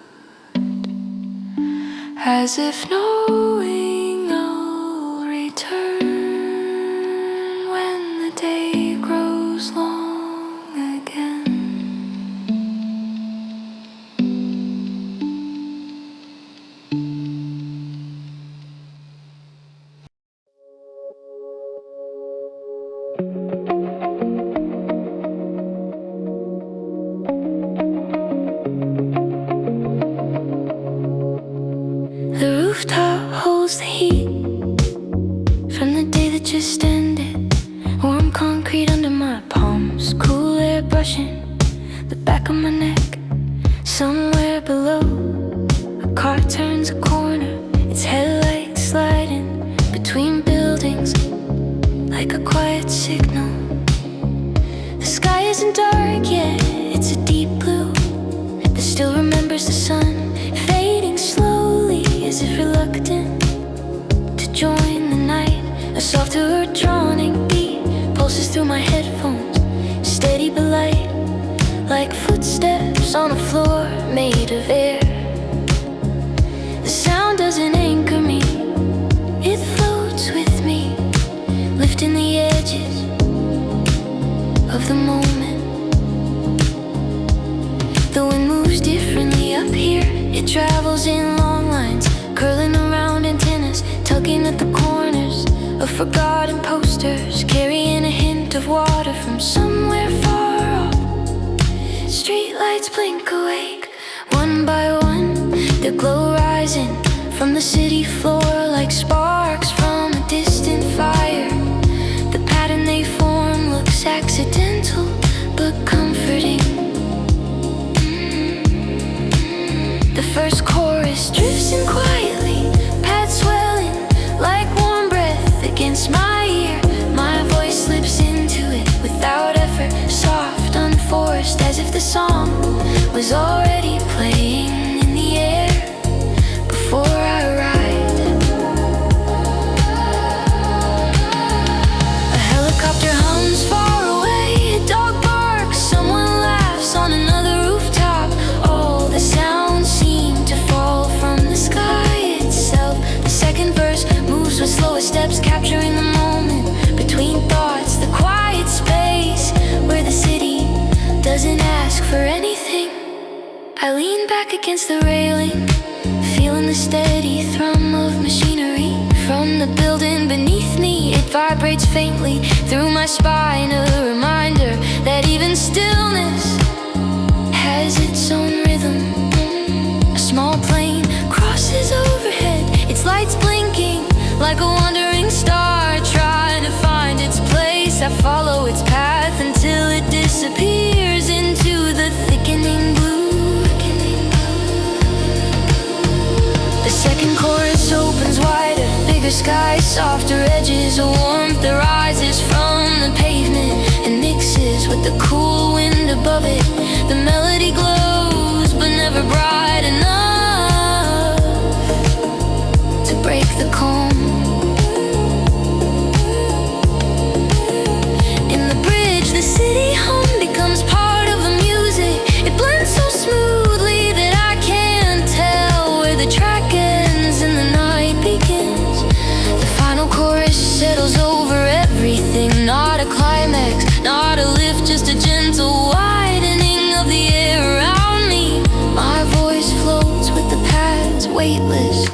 as if knowing I'll return when the day grows long again. The rooftop holds the heat from the day that just ended. Warm concrete under my palms, cool air brushing the back of my neck. Somewhere below, a car turns a corner, its headlights sliding between buildings like a quiet signal. The sky isn't dark yet, it's a deep blue that still remembers the sun, fading slowly as if reluctant to join the night. A softer droning beat pulses through my headphones, steady but light, like footsteps on a floor made of air. The sound doesn't anchor me, it floats with me, lifting the edges of the moment. The wind moves differently up here, it travels in long lines, curling around antennas, tugging at the corners of forgotten posters, carrying a hint of water from somewhere far off. Streetlights blink awake, one by one, their glow rising from the city floor like sparks from a distant fire. The pattern they form looks accidental but comforting. The first chorus drifts in quietly, pads swelling like warm breath against my ear. My voice slips into it without effort, soft, unforced, as if the song was already playing in the air before I arrived. A helicopter hums far away, a dog barks, someone laughs on another rooftop. All the sounds seem to fall from the sky itself. The second verse moves with slower steps, capturing the moment between thoughts, the quiet space where the city doesn't ask for anything. I lean back against the railing, feeling the the steady thrum of machinery from the building beneath me. It vibrates faintly through my spine, a reminder that even stillness has its own rhythm. A small plane crosses overhead, its lights blinking like a wandering star trying to find its place. I follow its path until it disappears into the thickening blue. The second chorus opens wider, bigger skies, softer edges, a warmth that rises from the pavement and mixes with the cool wind above it. The melody glows, but never bright enough to break the calm. In the bridge, the city hum becomes part of the music. It blends so smoothly that I can't tell where the track ends and the night begins. The final chorus settles over everything, not a climax, not a lift, just a gentle widening of the air around me. My voice floats with the pads, weightless,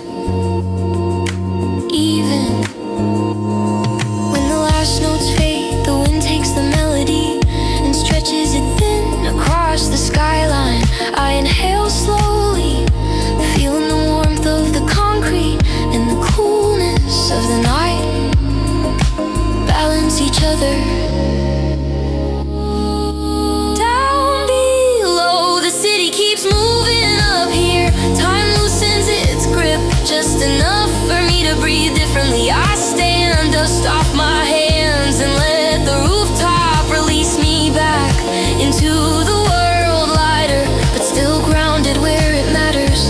even. When the last notes fade, the wind takes the melody and stretches it thin across the skyline. I inhale slowly, feeling the warmth of the concrete and the coolness of the night balance each other. Down below, the city keeps moving up here. Time loosens its grip just enough for me to breathe differently. I stand, dust off my hands, and let the rooftop release me back into the world, lighter but still grounded where it matters.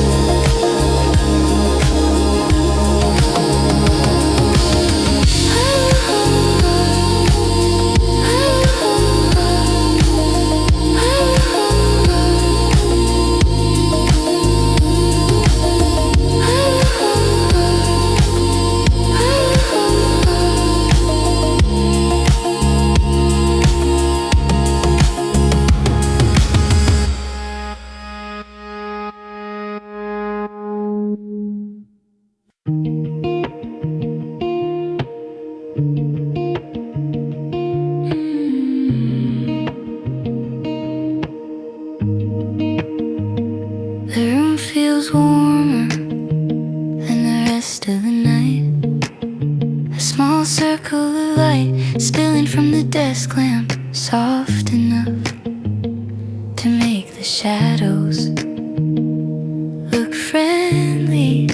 The room feels warmer than the rest of the night. A small circle of light spilling from the desk lamp, soft enough to make the shadows look friendly.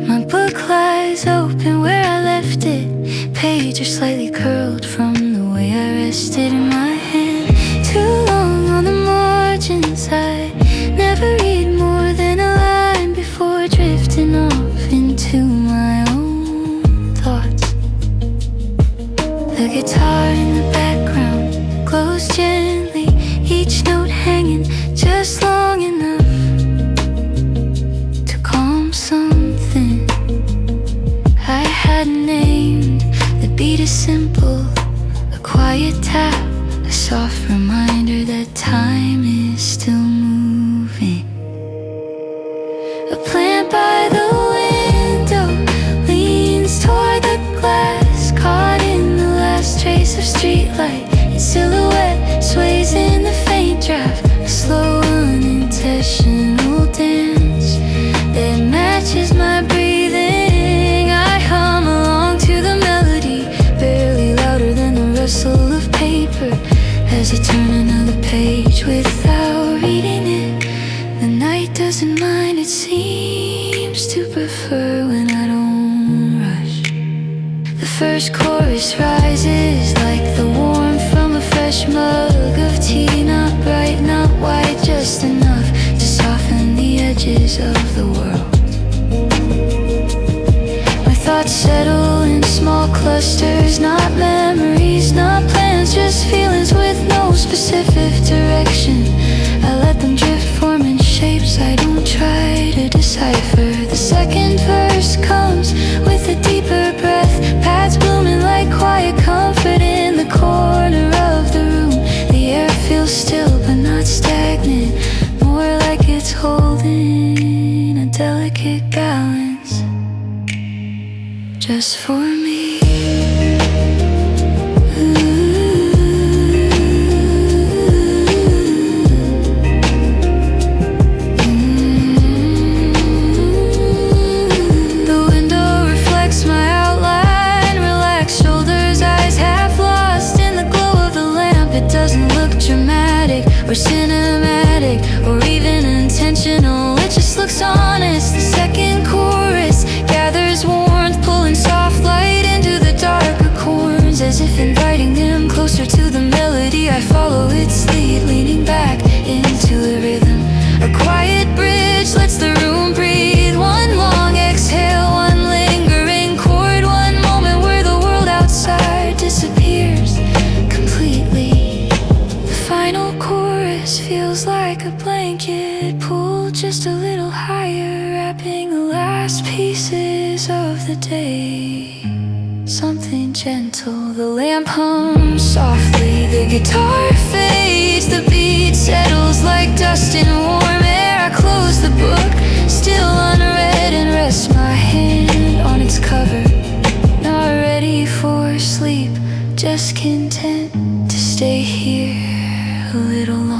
My book lies open where I left it, pages slightly curled from the way I rested in my hand. Too long on the margins, I never read more than a line before drifting off into my own thoughts. The guitar in the background glows gently, each note hanging just long enough to calm something I hadn't named. The beat is simple, a quiet tap, a soft reminder that time is still moving. A plant by the window leans toward the glass, caught in the last trace of streetlight. Its silhouette sways in the faint draft, a slow unintentional dance that matches my breathing. I hum along to the melody, barely louder than the rustle of paper, as I turn another page without reading it. The night doesn't mind, it seems to prefer when I don't rush. The first chorus rises like the warmth from a fresh mug of tea, not bright, not white, just enough to soften the edges of the world. My thoughts settle in small clusters, not memories, not plans, just feelings with no specific direction. I let them drift, forming shapes I don't try to decipher. The second verse comes with a deeper breath, paths blooming like quiet comfort in the corner of the room. The air feels still but not stagnant, more like it's holding a delicate just for me. The window reflects my outline, relaxed shoulders, eyes half lost in the glow of the lamp. It doesn't look dramatic or cinematic or even intentional, it just looks honest. The second chorus gathers warmth, pulling soft light into the darker chords, as if inviting them closer to the melody. I follow its lead, leaning back into the rhythm. A quiet bridge lets the room breathe. One long exhale, one lingering chord, one moment where the world outside disappears completely. The final chorus feels like a blanket pulled just a little higher, wrapping the last pieces of the day. Something gentle, the lamp hums softly, the guitar fades, the beat settles like dust in warm air. I close the book, still unread, and rest my hand on its cover. Not ready for sleep, just content to stay here a little longer.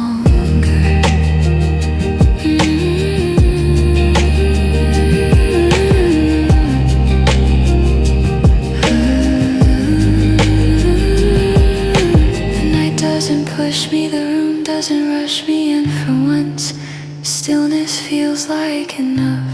Push me, the room doesn't rush me, and for once, stillness feels like enough.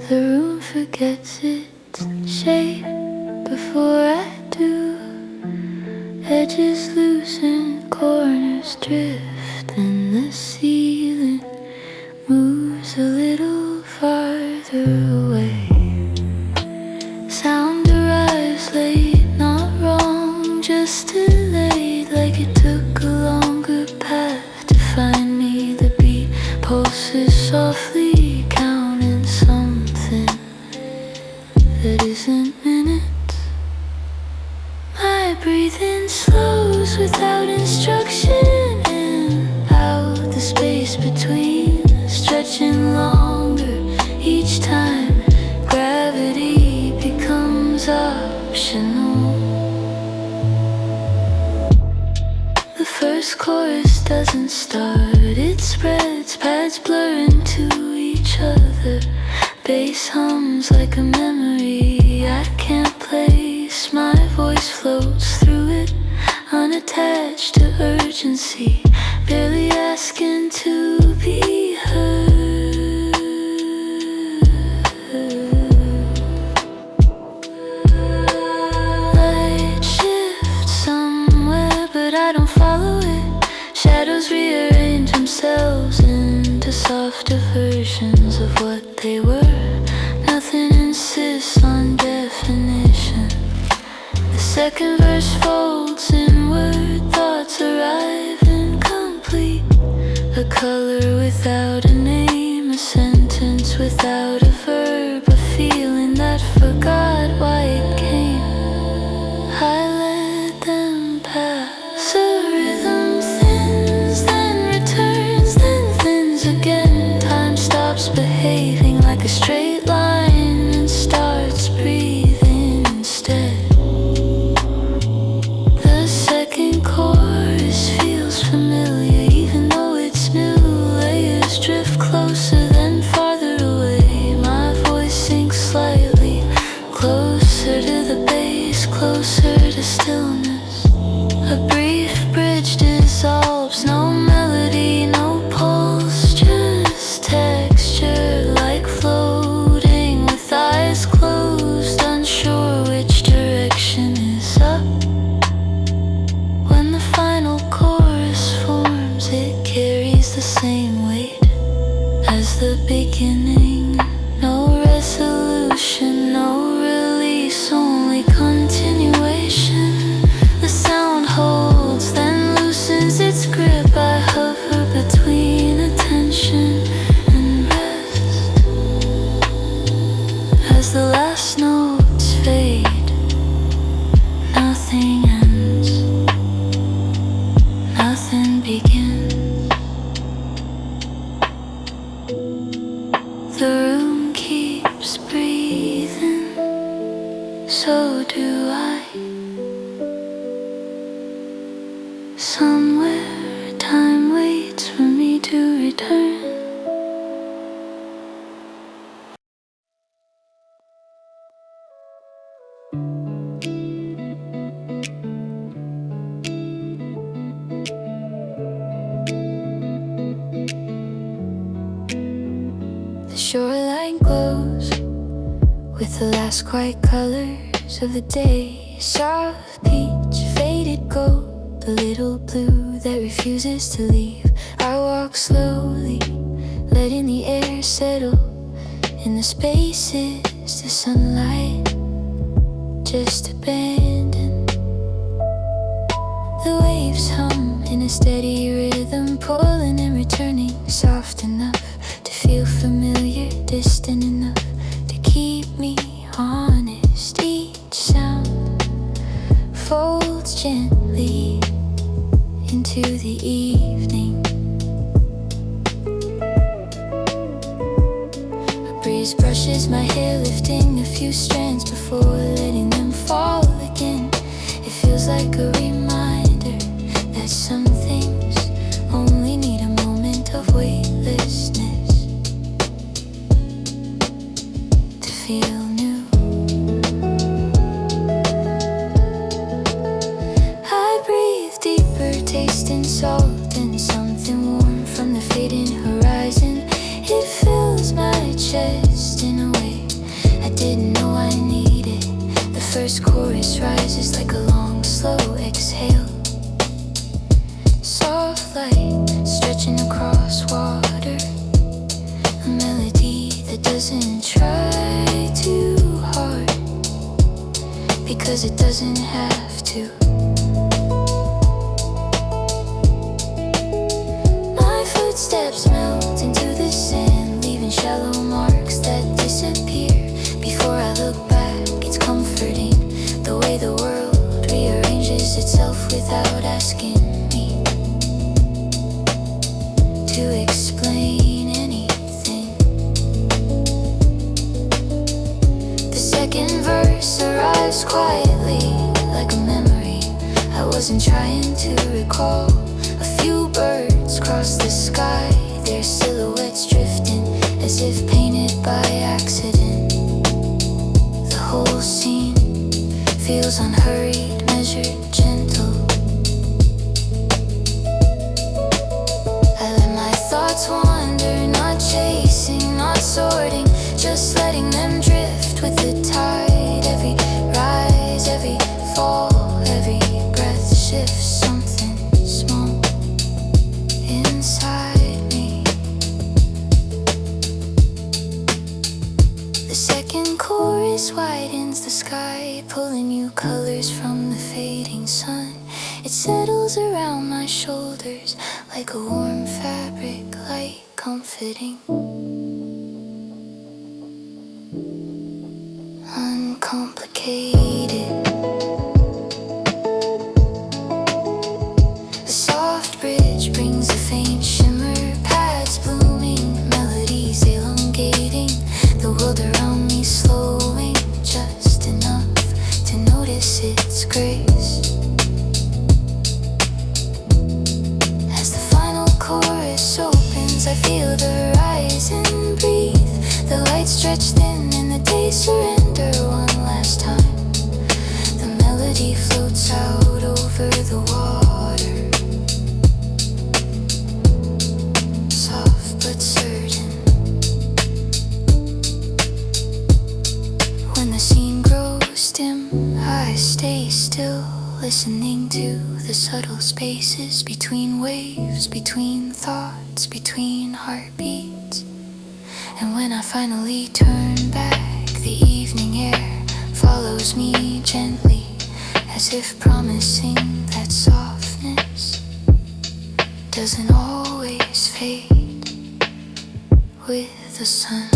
The room forgets its shape before I do. Edges loosen, corners drift, and the ceiling moves a little farther away. Sound arrives late, not wrong, just delayed, like it took a longer path to find me. The beat pulses softly, counting something that isn't minutes. My breathing slows without instruction, in, out, the space between stretching longer each time. Gravity becomes optional. The first chorus doesn't start, it spreads, pads blur into each other. Bass hums like a memory I can't place. My voice floats through it, unattached to urgency, barely asking to be heard. Light shifts somewhere, but I don't follow it. Shadows rearrange themselves into softer versions of what they were. Nothing insists on definition. The second verse folds inward, thoughts arrive incomplete. A color without a name, a sentence without a verb, a feeling that forgot why it came. I let them pass. A rhythm thins, then returns, then thins again. Time stops behaving like a straight line and starts breathing instead. The second chorus feels familiar, even though it's new. Layers drift closer, then farther away. My voice sinks slightly, closer to the bass, closer to stillness. A brief bridge dissolves, no melody, no pulse, just texture, like floating with eyes closed, unsure which direction is up. When the final chorus forms, it carries the same weight as the beginning. No resolution, no release, only continuation. The sound holds, then loosens its grip. I hover between attention and rest, as the last note The last quiet colors of the day, soft peach, faded gold, the little blue that refuses to leave. I walk slowly, letting the air settle in the spaces the sunlight just abandoned. The waves hum in a steady rhythm, pulling and returning, soft enough to feel familiar, distant enough to keep me honest. Each sound folds gently into the evening. A breeze brushes my hair, lifting a few strands before letting them fall again. It feels like a reminder that some things only need a moment of weightlessness to feel new. I breathe deeper, tasting salt and something warm from the fading horizon. It fills my chest in a way I didn't know I needed. The first chorus rises like a long, slow exhale. Soft light stretching across water, a melody that doesn't try too hard, because it doesn't have to. My footsteps melt into the sand, leaving shallow marks that disappear. Before I look back, it's comforting the way the world rearranges itself without asking me to explain anything. The second verse arrives quietly, like a memory I wasn't trying to recall. A few birds cross the sky, their silhouettes drifting as if painted by accident. The whole scene feels unhurried, measured, gentle. I let my thoughts wander, not chasing, not sorting, just letting them drift with the tide. Every rise, every fall, every breath shifts something small inside me. The second chorus widens the sky, pulling new colors from the fading sun. It settles around my shoulders like a warm fabric, light, comforting, uncomplicated. A soft bridge brings a faint shimmer, paths blooming, melodies elongating, the world around me slowing just enough to notice its grace. As the final chorus opens, I feel the rise and breathe. The lights stretch thin and the days surrender one last time. The melody floats out over the water, soft but certain. When the scene grows dim, I stay still, listening to the subtle spaces between waves, between thoughts, between heartbeats. And when I finally turn back, the evening air follows me gently, as if promising that softness doesn't always fade with the sun.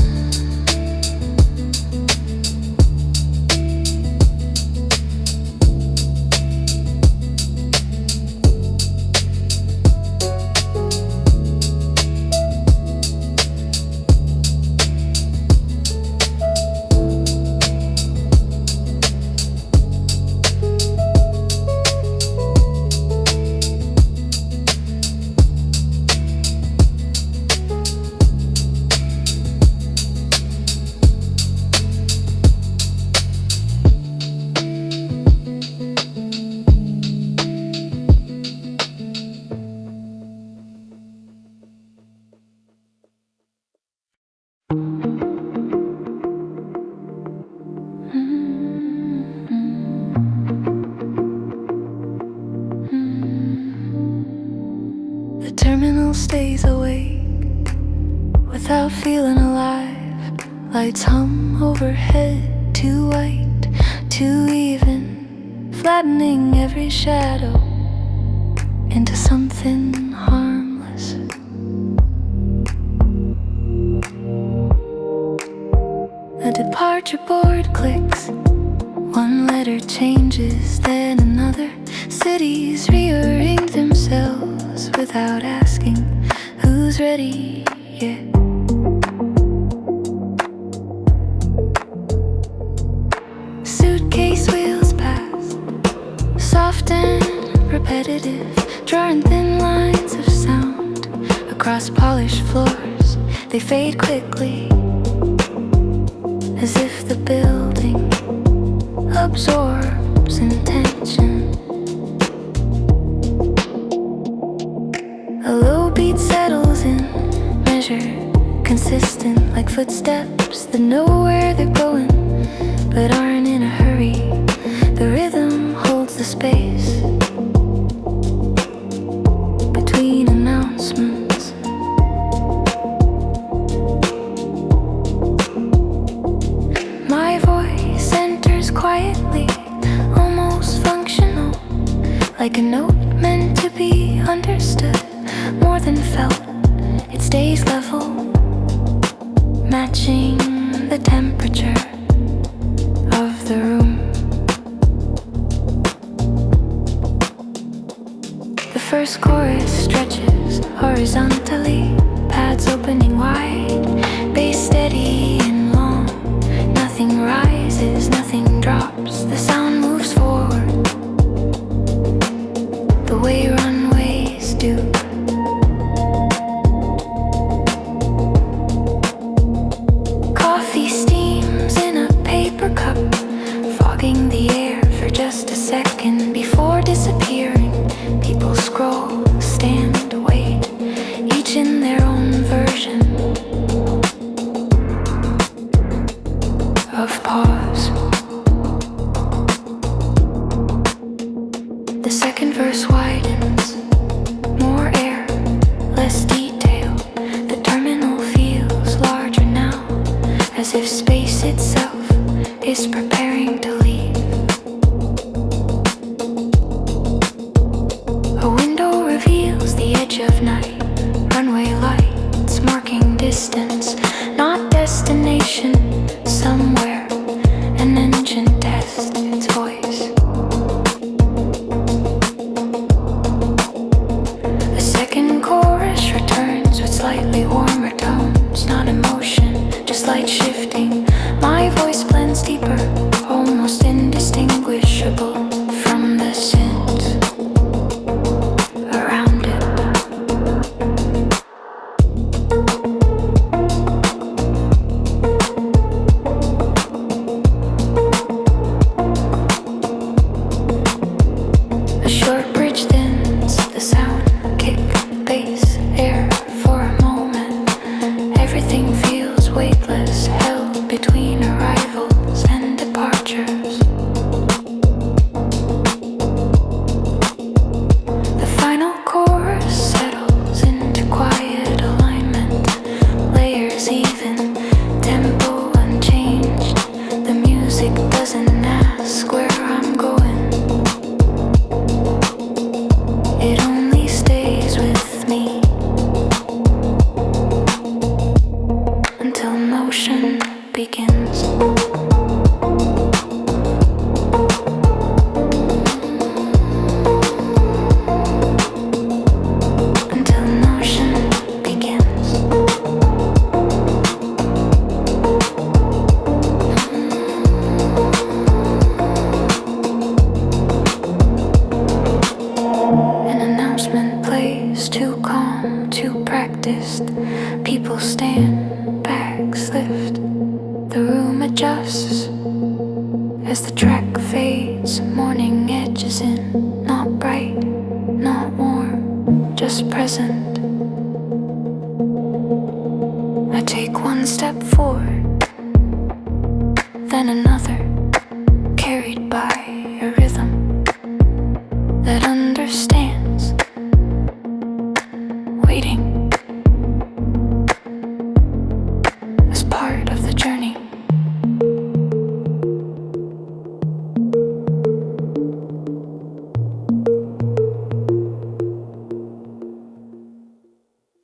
terminal stays awake without feeling alive. Lights hum overhead, too white, too even, flattening every shadow into something harmless. A departure board clicks, one letter changes, then another. Cities rearrange themselves without asking who's ready yet. Suitcase wheels past, soft and repetitive, drawing thin lines of sound across polished floors. They fade quickly, as if the building absorbs intention. A low beat settles in, measured, consistent, like footsteps that know where they're going but aren't in a hurry. The rhythm holds the space between announcements. My voice enters quietly, almost functional, like a note meant to be understood more than felt. It stays level, matching the temperature of the room. The first chorus stretches horizontally, pads opening wide, bass steady and long. Nothing rises, nothing drops, the sound moves forward the way runways do. Coffee steams in a paper cup, fogging the air for just a second before disappearing. People scroll, stand, wait, each in their own version of pause. The second verse widens, more air, less detail. The terminal feels larger now, as if space itself is preparing to leave. A window reveals the edge of night, runway lights marking distance, not destination. Somewhere an engine tests its voice. The second chorus returns with slightly warmer tones, not emotion, just light shifting. My voice blends deeper, almost indistinguishable from the synths around it. A short bridge thins the sound, kick, bass, air for a moment. Everything feels weightless, held between arrivals and departures. The final chorus settles into quiet alignment, layers even, tempo unchanged. The music doesn't ask where I'm going, it only stays with me until motion begins. Until motion begins. An announcement plays, too calm, too practiced. People stand, bags lift. The room adjusts as the track fades. Morning edges in, not bright, not warm, just present. I take one step forward, then another, carried by